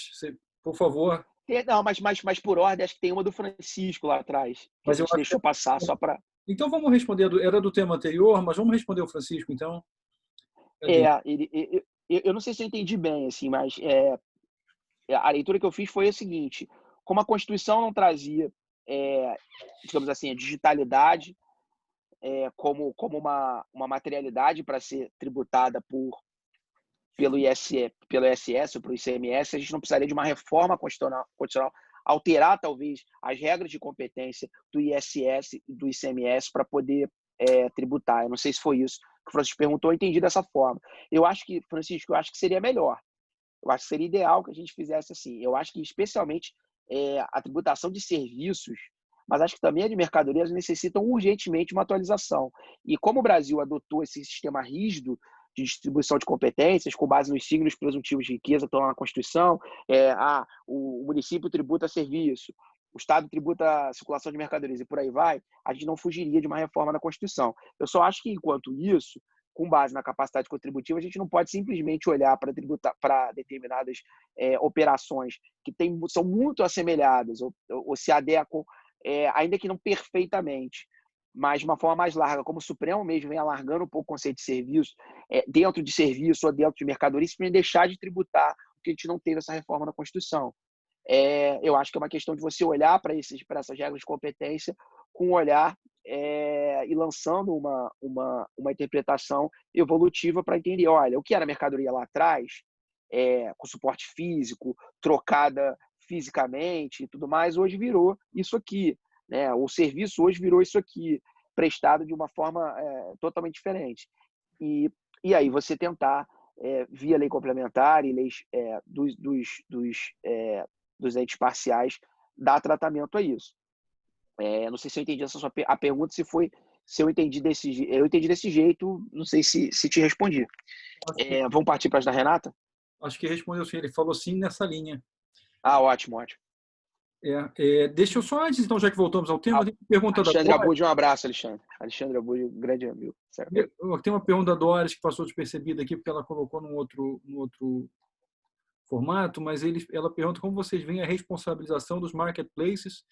Por favor. Não, mas por ordem, acho que tem uma do Francisco lá atrás, que a gente deixou passar só para... Então vamos responder, era do tema anterior, mas vamos responder o Francisco, então. Eu não sei se eu entendi bem, assim, mas a leitura que eu fiz foi a seguinte: como a Constituição não trazia, digamos assim, a digitalidade como uma materialidade para ser tributada pelo ISS ou pelo ICMS, a gente não precisaria de uma reforma constitucional, alterar talvez as regras de competência do ISS e do ICMS para poder tributar. Eu não sei se foi isso que o Francisco perguntou, eu entendi dessa forma. Francisco, eu acho que seria melhor. Eu acho que seria ideal que a gente fizesse assim. Eu acho que especialmente a tributação de serviços, mas acho que também a de mercadorias necessitam urgentemente uma atualização. E como o Brasil adotou esse sistema rígido de distribuição de competências com base nos signos presuntivos de riqueza que estão na Constituição. O município tributa serviço, o Estado tributa circulação de mercadorias e por aí vai, a gente não fugiria de uma reforma da Constituição. Eu só acho que, enquanto isso, com base na capacidade contributiva, a gente não pode simplesmente olhar para determinadas operações que são muito assemelhadas ou se adequam, ainda que não perfeitamente, mas de uma forma mais larga, como o Supremo mesmo vem alargando um pouco o conceito de serviço, dentro de serviço ou dentro de mercadoria, simplesmente deixar de tributar, porque a gente não teve essa reforma na Constituição. Eu acho que é uma questão de você olhar para essas regras de competência com um olhar e lançando uma interpretação evolutiva para entender, olha, o que era mercadoria lá atrás, com suporte físico, trocada fisicamente e tudo mais, hoje virou isso aqui, né? O serviço hoje virou isso aqui, prestado de uma forma totalmente diferente. E aí você tentar, via lei complementar e leis dos entes parciais, dar tratamento a isso. Não sei se eu entendi a pergunta, se eu entendi desse jeito, não sei se te respondi. Vamos partir para as da Renata? Acho que respondeu sim, ele falou sim nessa linha. Ótimo. Deixa eu só antes, então, já que voltamos ao tema, tem uma pergunta da Alexandre Abud, um abraço, Alexandre. Alexandre Abud, um grande amigo. Certo? Tem uma pergunta da Doris que passou despercebida aqui, porque ela colocou num outro formato, mas ela pergunta como vocês veem a responsabilização dos marketplaces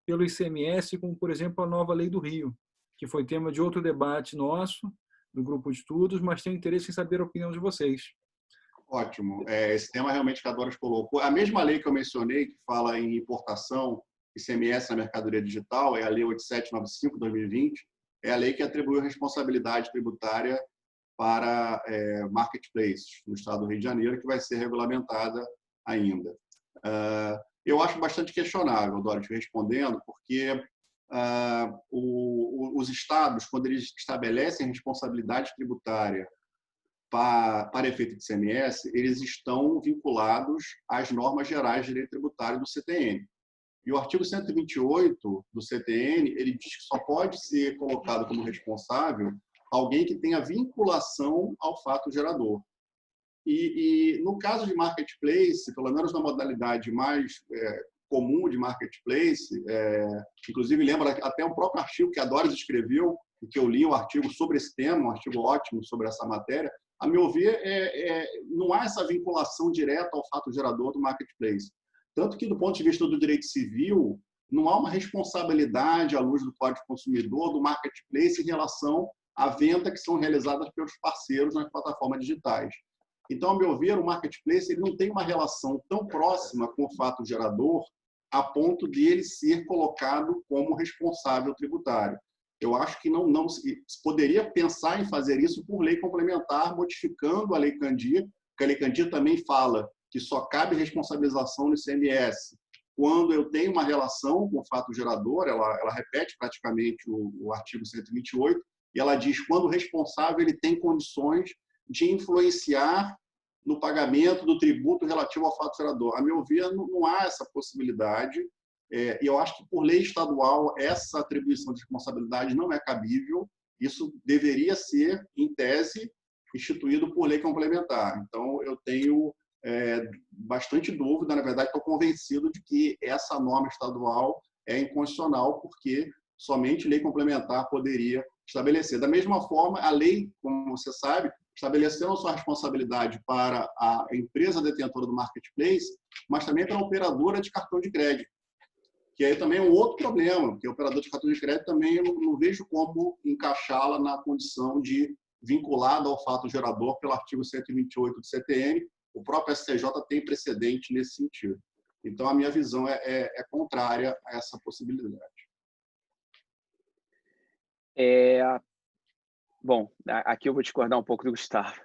pelo ICMS, como, por exemplo, a nova Lei do Rio, que foi tema de outro debate nosso, do grupo de estudos, mas tenho interesse em saber a opinião de vocês. Ótimo. Esse tema realmente que a Doris colocou. A mesma lei que eu mencionei, que fala em importação ICMS na mercadoria digital, é a Lei 8795/2020, é a lei que atribuiu responsabilidade tributária para marketplaces no estado do Rio de Janeiro, que vai ser regulamentada ainda. Eu acho bastante questionável, Doris, respondendo, porque os estados, quando eles estabelecem responsabilidade tributária para efeito de ICMS, eles estão vinculados às normas gerais de direito tributário do CTN. E o artigo 128 do CTN, ele diz que só pode ser colocado como responsável alguém que tenha vinculação ao fato gerador. E no caso de marketplace, pelo menos na modalidade mais comum de marketplace, inclusive lembra até o próprio artigo que a Doris escreveu, que eu li um artigo sobre esse tema, um artigo ótimo sobre essa matéria. A meu ver, não há essa vinculação direta ao fato gerador do marketplace. Tanto que, do ponto de vista do direito civil, não há uma responsabilidade à luz do Código do Consumidor do marketplace em relação à venda que são realizadas pelos parceiros nas plataformas digitais. Então, a meu ver, o marketplace ele não tem uma relação tão próxima com o fato gerador a ponto de ele ser colocado como responsável tributário. Eu acho que não se poderia pensar em fazer isso por lei complementar, modificando a Lei Candir, porque a Lei Candir também fala que só cabe responsabilização no ICMS quando eu tenho uma relação com o fato gerador. Ela repete praticamente o artigo 128, e ela diz quando o responsável ele tem condições de influenciar no pagamento do tributo relativo ao fato gerador. A meu ver, não há essa possibilidade. E eu acho que, por lei estadual, essa atribuição de responsabilidade não é cabível. Isso deveria ser, em tese, instituído por lei complementar. Então, eu tenho bastante dúvida, na verdade, estou convencido de que essa norma estadual é inconstitucional, porque somente lei complementar poderia estabelecer. Da mesma forma, a lei, como você sabe, estabeleceu não só a responsabilidade para a empresa detentora do marketplace, mas também para a operadora de cartão de crédito. Que aí também é um outro problema, porque o operador de cartão de crédito também eu não vejo como encaixá-la na condição de vinculada ao fato gerador pelo artigo 128 do CTN. O próprio STJ tem precedente nesse sentido. Então, a minha visão é contrária a essa possibilidade. Bom, aqui eu vou discordar um pouco do Gustavo.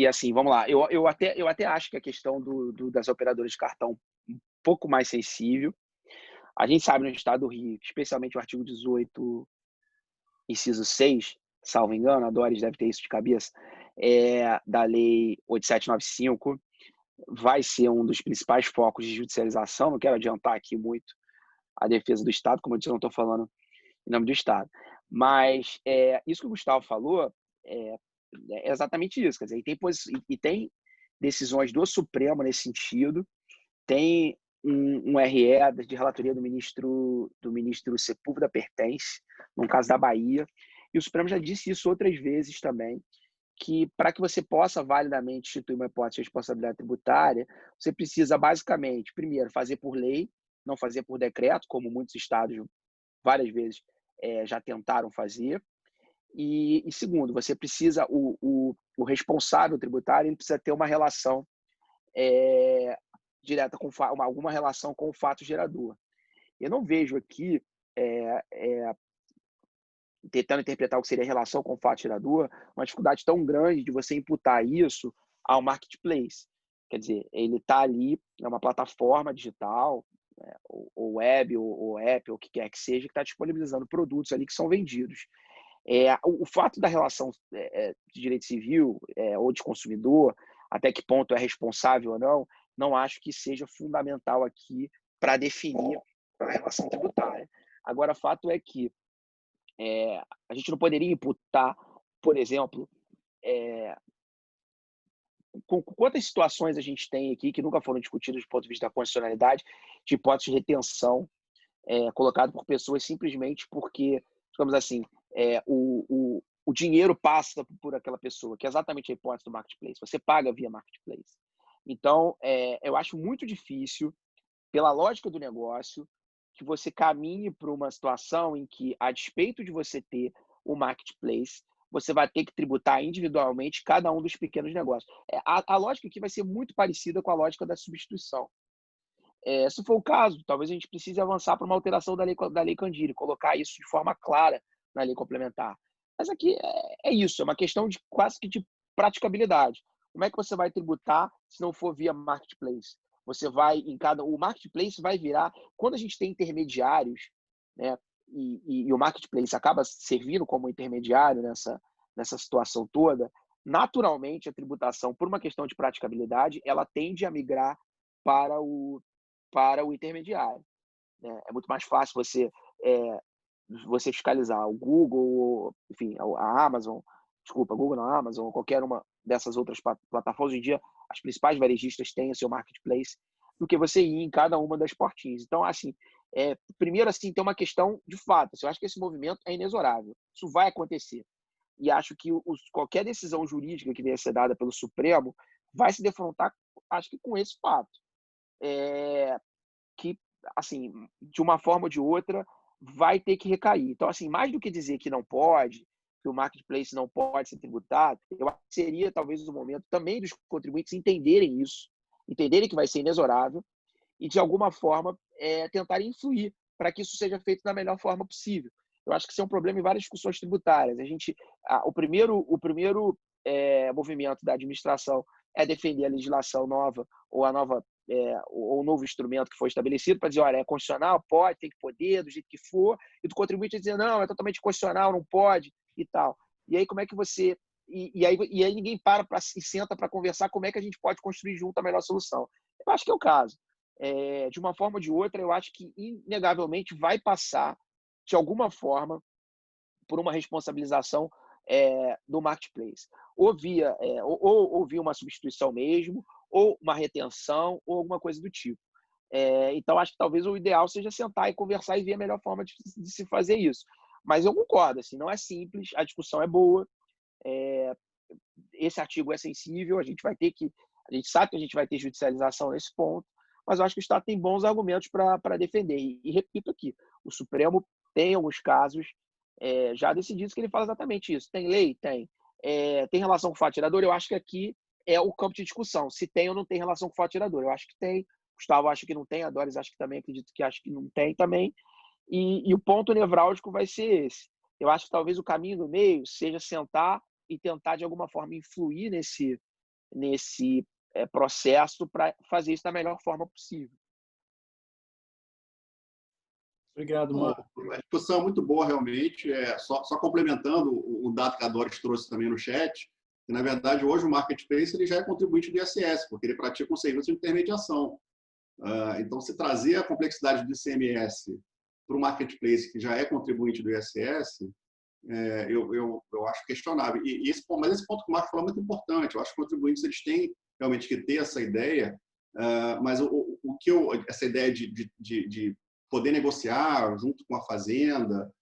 Assim, vamos lá. Eu até acho que a questão das operadoras de cartão um pouco mais sensível. A gente sabe no estado do Rio, especialmente o artigo 18, inciso 6, salvo engano, a Doris deve ter isso de cabeça, da Lei 8795, vai ser um dos principais focos de judicialização. Não quero adiantar aqui muito a defesa do Estado, como eu disse, eu não estou falando em nome do Estado. Mas isso que o Gustavo falou, é exatamente isso. Quer dizer, e tem decisões do Supremo nesse sentido, tem um RE de relatoria do ministro Sepúlveda Pertence, no caso da Bahia, e o Supremo já disse isso outras vezes também, que para que você possa validamente instituir uma hipótese de responsabilidade tributária, você precisa basicamente, primeiro, fazer por lei, não fazer por decreto, como muitos estados várias vezes já tentaram fazer. E segundo, você precisa, o responsável tributário ele precisa ter uma relação direta com alguma relação com o fato gerador. Eu não vejo aqui, tentando interpretar o que seria a relação com o fato gerador, uma dificuldade tão grande de você imputar isso ao marketplace. Quer dizer, ele está ali, é uma plataforma digital, ou web, ou app, ou o que quer que seja, que está disponibilizando produtos ali que são vendidos. O fato da relação de direito civil ou de consumidor, até que ponto é responsável ou não acho que seja fundamental aqui para definir a relação tributária. Agora, fato é que a gente não poderia imputar, por exemplo, quantas situações a gente tem aqui que nunca foram discutidas do ponto de vista da constitucionalidade, de hipótese de retenção colocado por pessoas simplesmente porque, digamos assim, o dinheiro passa por aquela pessoa, que é exatamente a hipótese do marketplace. Você paga via marketplace. Então, eu acho muito difícil, pela lógica do negócio, que você caminhe para uma situação em que, a despeito de você ter o marketplace, você vai ter que tributar individualmente cada um dos pequenos negócios. A lógica aqui vai ser muito parecida com a lógica da substituição. Se for o caso, talvez a gente precise avançar para uma alteração da lei Candir, colocar isso de forma clara na lei complementar. Mas aqui é isso, é uma questão de quase que de praticabilidade. Como é que você vai tributar se não for via marketplace? Você vai o marketplace vai virar, quando a gente tem intermediários, né, e o marketplace acaba servindo como intermediário nessa situação toda, naturalmente a tributação, por uma questão de praticabilidade, ela tende a migrar para o intermediário, né? É muito mais fácil você fiscalizar o Google, enfim, a Amazon, desculpa, Google não, a Amazon, ou qualquer uma dessas outras plataformas. Hoje em dia, as principais varejistas têm o seu marketplace, do que você ir em cada uma das portinhas. Então, assim, primeiro, assim, tem uma questão de fato. Eu acho que esse movimento é inexorável. Isso vai acontecer. E acho que qualquer decisão jurídica que venha a ser dada pelo Supremo vai se defrontar, acho que com esse fato. Que, assim, de uma forma ou de outra, vai ter que recair. Então, assim, mais do que dizer que não pode, que o marketplace não pode ser tributado, eu acho que seria talvez o momento também dos contribuintes entenderem isso, entenderem que vai ser inexorável e, de alguma forma, tentarem influir para que isso seja feito da melhor forma possível. Eu acho que isso é um problema em várias discussões tributárias. O primeiro movimento da administração é defender a legislação nova ou a nova ou o novo instrumento que foi estabelecido para dizer, olha, é constitucional, pode, tem que poder, do jeito que for, e do contribuinte dizer, não, é totalmente constitucional, não pode, e tal. E aí, como é que você... E aí ninguém e senta para conversar como é que a gente pode construir junto a melhor solução. Eu acho que é o caso. De uma forma ou de outra, eu acho que, inegavelmente, vai passar, de alguma forma, por uma responsabilização do marketplace. Ou via uma substituição mesmo, ou uma retenção, ou alguma coisa do tipo. Então, acho que talvez o ideal seja sentar e conversar e ver a melhor forma de se fazer isso. Mas eu concordo, assim, não é simples, a discussão é boa, esse artigo é sensível, a gente sabe que a gente vai ter judicialização nesse ponto, mas eu acho que o Estado tem bons argumentos para defender. E repito aqui, o Supremo tem alguns casos já decididos que ele fala exatamente isso. Tem lei? Tem. Tem relação com o fato gerador? Eu acho que aqui é o campo de discussão. Se tem ou não tem relação com o fato gerador. Eu acho que tem. Gustavo acha que não tem. A Doris acho que também, acredito que acha que não tem também. E o ponto nevrálgico vai ser esse. Eu acho que talvez o caminho do meio seja sentar e tentar, de alguma forma, influir nesse processo para fazer isso da melhor forma possível. Obrigado, Marco. A discussão é muito boa, realmente. Só complementando o dado que a Doris trouxe também no chat, que, na verdade, hoje o Marketplace ele já é contribuinte do ISS, porque ele pratica um serviço de intermediação. Então, se trazer a complexidade do ICMS para o Marketplace, que já é contribuinte do ISS, eu acho questionável. Mas esse ponto que o Marco falou é muito importante. Eu acho que os contribuintes eles têm realmente que ter essa ideia, mas essa ideia de poder negociar junto com a fazenda.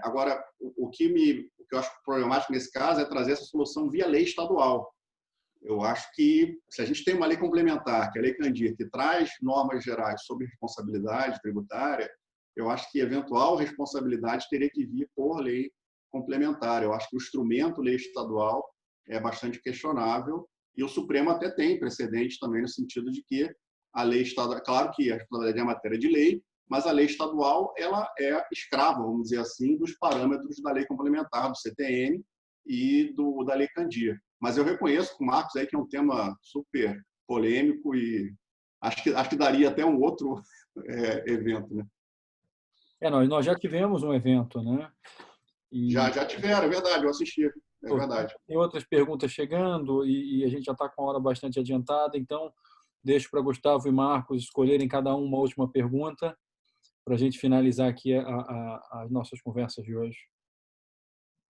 Agora, o que eu acho problemático nesse caso é trazer essa solução via lei estadual. Eu acho que, se a gente tem uma lei complementar, que é a Lei Candir, que traz normas gerais sobre responsabilidade tributária, eu acho que eventual responsabilidade teria que vir por lei complementar. Eu acho que o instrumento lei estadual é bastante questionável e o Supremo até tem precedente também no sentido de que a lei estadual, claro que a responsabilidade é matéria de lei, mas a lei estadual ela é escrava, vamos dizer assim, dos parâmetros da lei complementar, do CTN e da Lei Candir. Mas eu reconheço com o Marcos aí que é um tema super polêmico e acho que daria até um outro evento, né? Nós já tivemos um evento, né? Já tiveram, é verdade, eu assisti, é verdade. Tem outras perguntas chegando e a gente já está com a hora bastante adiantada, então deixo para Gustavo e Marcos escolherem cada um uma última pergunta para a gente finalizar aqui as nossas conversas de hoje.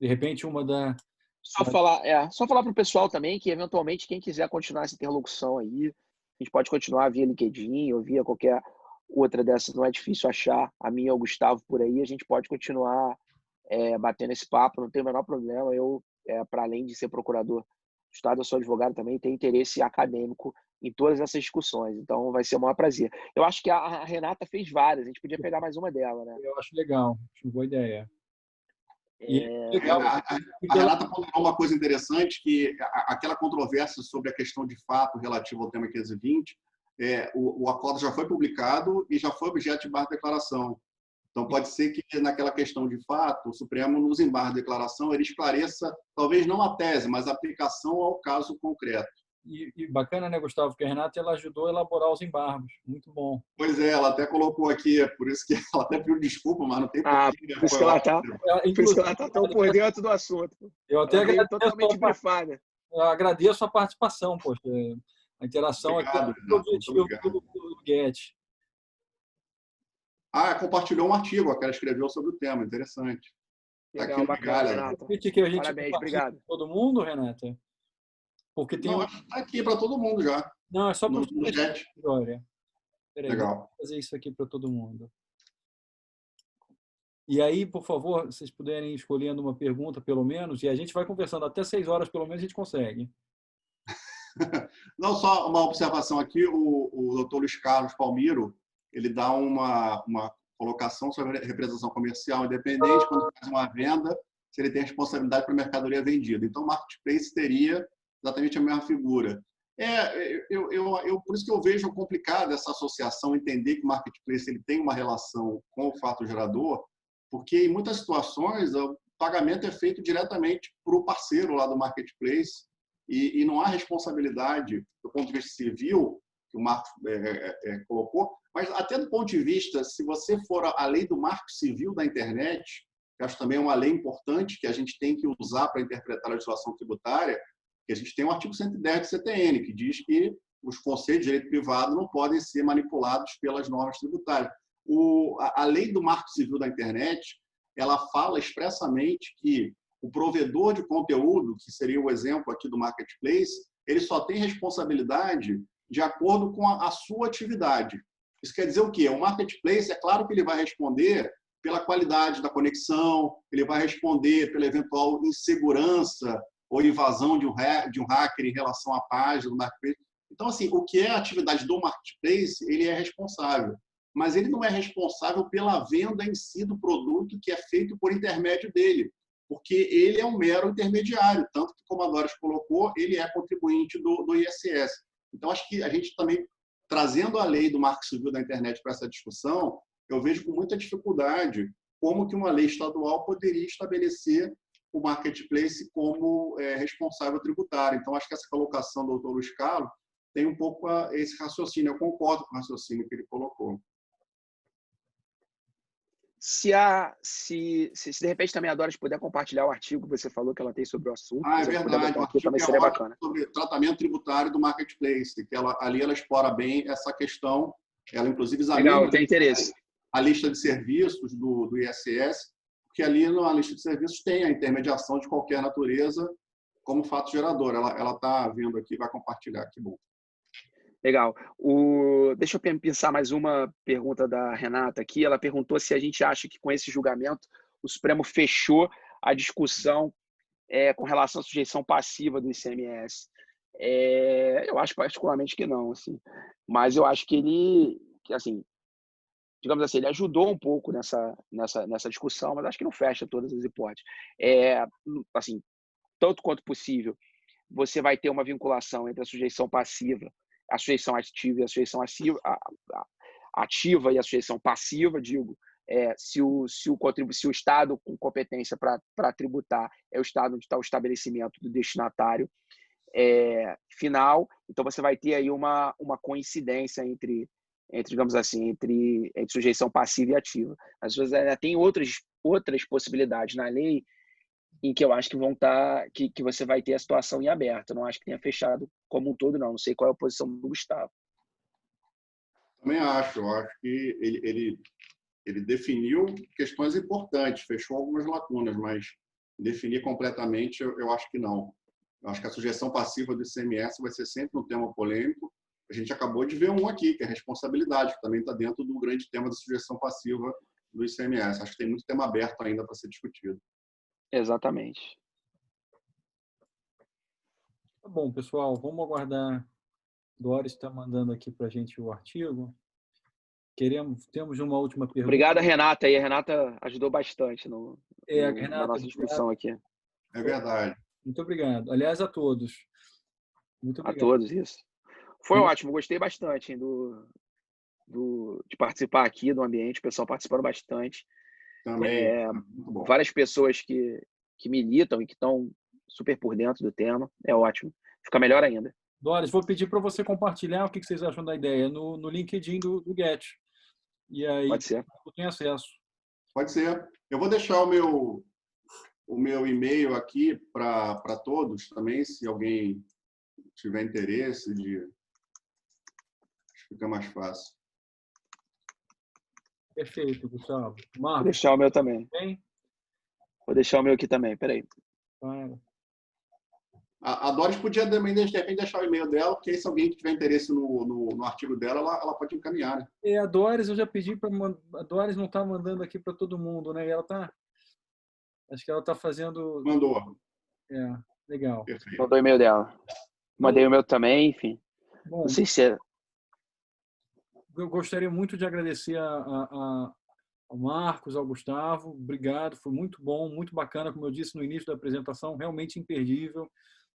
De repente, uma da... Só falar para o pessoal também que, eventualmente, quem quiser continuar essa interlocução aí, a gente pode continuar via LinkedIn ou via qualquer outra dessas, não é difícil achar a minha ou o Gustavo por aí, a gente pode continuar batendo esse papo, não tem o menor problema. Eu, para além de ser procurador do Estado, eu sou advogado também, tenho interesse acadêmico em todas essas discussões, então vai ser o maior prazer. Eu acho que a Renata fez várias, a gente podia pegar mais uma dela, né? Eu acho legal, acho uma boa ideia. A Renata pontuou uma coisa interessante, que aquela controvérsia sobre a questão de fato relativa ao tema 520, o acordo já foi publicado e já foi objeto de embargo de declaração. Então, pode ser que naquela questão de fato, o Supremo, nos embargos de declaração, ele esclareça, talvez não a tese, mas a aplicação ao caso concreto. E bacana, né, Gustavo, que a Renata ela ajudou a elaborar os embargos. Muito bom. Pois é, ela até colocou aqui, por isso que ela até pediu desculpa, mas não tem porquê. Por isso que ela está tão por dentro do assunto. Eu até agradeço totalmente brifada. Eu agradeço a participação, poxa. A interação aqui é o objetivo do GET. Compartilhou um artigo que ela escreveu sobre o tema, interessante. Legal, aqui bacana, Renata. Parabéns, obrigado. Todo mundo, Renata? Porque tem está aqui para todo mundo já. Não, é só para o chat. Legal. Vou fazer isso aqui para todo mundo. E aí, por favor, vocês puderem ir escolhendo uma pergunta, pelo menos, e a gente vai conversando até 6 horas, pelo menos, a gente consegue. Não, só uma observação aqui, o doutor Luiz Carlos Palmiro, ele dá uma colocação sobre a representação comercial independente quando faz uma venda, se ele tem responsabilidade para a mercadoria vendida. Então, o marketplace teria exatamente a mesma figura. Por isso que eu vejo complicado essa associação, entender que o marketplace ele tem uma relação com o fato gerador, porque em muitas situações o pagamento é feito diretamente para o parceiro lá do marketplace e não há responsabilidade do ponto de vista civil, que o Marco colocou, mas até do ponto de vista, se você for a lei do Marco Civil da internet, que acho também é uma lei importante que a gente tem que usar para interpretar a legislação tributária, que a gente tem o artigo 110 do CTN, que diz que os conceitos de direito privado não podem ser manipulados pelas normas tributárias. A lei do Marco Civil da internet, ela fala expressamente que o provedor de conteúdo, que seria o exemplo aqui do marketplace, ele só tem responsabilidade de acordo com a sua atividade. Isso quer dizer o quê? O marketplace, é claro que ele vai responder pela qualidade da conexão, ele vai responder pela eventual insegurança ou invasão de um hacker em relação à página do marketplace. Então, assim, o que é a atividade do marketplace, ele é responsável. Mas ele não é responsável pela venda em si do produto que é feito por intermédio dele, porque ele é um mero intermediário, tanto que, como a Doris colocou, ele é contribuinte do ISS. Então, acho que a gente também, trazendo a lei do Marco Civil da internet para essa discussão, eu vejo com muita dificuldade como que uma lei estadual poderia estabelecer o marketplace como responsável tributário. Então, acho que essa colocação do Dr. Luiz Carlos tem um pouco esse raciocínio. Eu concordo com o raciocínio que ele colocou. Se de repente também a Doris puder compartilhar o artigo que você falou que ela tem sobre o assunto. É verdade. Aqui, também seria bacana. Sobre tratamento tributário do marketplace, que ali ela explora bem essa questão. Ela, inclusive, examina Legal, tem interesse. A lista de serviços do ISS. porque ali na lista de serviços tem a intermediação de qualquer natureza como fato gerador. Ela está vendo aqui, vai compartilhar. Que bom. Legal. Deixa eu pensar mais uma pergunta da Renata aqui. Ela perguntou se a gente acha que com esse julgamento o Supremo fechou a discussão com relação à sujeição passiva do ICMS. Eu acho particularmente que não, assim. Mas eu acho que ele, assim, digamos assim, ele ajudou um pouco nessa discussão, mas acho que não fecha todas as hipóteses. Assim, tanto quanto possível, você vai ter uma vinculação entre a sujeição passiva, a sujeição ativa e a sujeição ativa e a sujeição passiva, digo, se o Estado com competência para tributar é o Estado onde está o estabelecimento do destinatário final, então você vai ter aí uma coincidência entre digamos assim, entre sujeição passiva e ativa. Às vezes tem outras possibilidades na lei em que eu acho que vão estar, que você vai ter a situação em aberto. Eu não acho que tenha fechado como um todo, não. Não sei qual é a posição do Gustavo. Também acho. Eu acho que ele definiu questões importantes, fechou algumas lacunas, mas definir completamente, eu acho que não. Eu acho que a sujeição passiva do ICMS vai ser sempre um tema polêmico. A gente acabou de ver um aqui, que é a responsabilidade, que também está dentro do grande tema da sujeição passiva do ICMS. Acho que tem muito tema aberto ainda para ser discutido. Exatamente. Tá bom, pessoal, vamos aguardar. Doris está mandando aqui para a gente o artigo. Temos uma última pergunta. Obrigado, Renata. E a Renata ajudou bastante Renata, na nossa discussão aqui. É verdade. Muito obrigado. Aliás, a todos. Muito obrigado. A todos, isso. Foi ótimo, gostei bastante de participar aqui do ambiente, o pessoal participando bastante. Também, muito bom. Várias pessoas que militam e que estão super por dentro do tema. É ótimo. Fica melhor ainda. Doris, vou pedir para você compartilhar o que vocês acham da ideia no LinkedIn do Get. E aí Pode ser. eu tenho acesso. Pode ser. Eu vou deixar o meu e-mail aqui para todos também, se alguém tiver interesse fica mais fácil. Perfeito, Gustavo. Marcos, vou deixar o meu também. Bem? Vou deixar o meu aqui também, peraí. Claro. A Doris podia também, de repente, deixar o e-mail dela, porque aí, se alguém tiver interesse no artigo dela, ela pode encaminhar. Né? A Doris, eu já pedi para a Doris não está mandando aqui para todo mundo, né? E ela está, acho que ela está fazendo. Mandou. Legal. Perfeito. Mandou o e-mail dela. Mandei o meu também, enfim. Bom, não sei se eu gostaria muito de agradecer ao Marcos, ao Gustavo. Obrigado, foi muito bom, muito bacana, como eu disse no início da apresentação, realmente imperdível.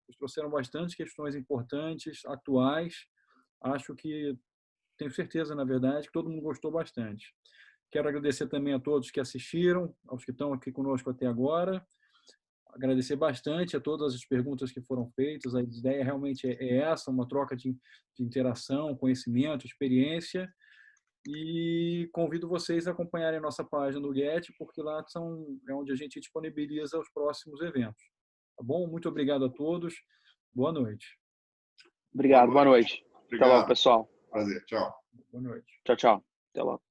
Eles trouxeram bastante questões importantes, atuais. Acho que, tenho certeza, na verdade, que todo mundo gostou bastante. Quero agradecer também a todos que assistiram, aos que estão aqui conosco até agora. Agradecer bastante a todas as perguntas que foram feitas. A ideia realmente é essa, uma troca de interação, conhecimento, experiência. E convido vocês a acompanharem a nossa página do Get, porque lá é onde a gente disponibiliza os próximos eventos. Tá bom? Muito obrigado a todos. Boa noite. Obrigado, boa noite. Obrigado. Até logo, pessoal. Prazer, tchau. Boa noite. Tchau, tchau. Até logo.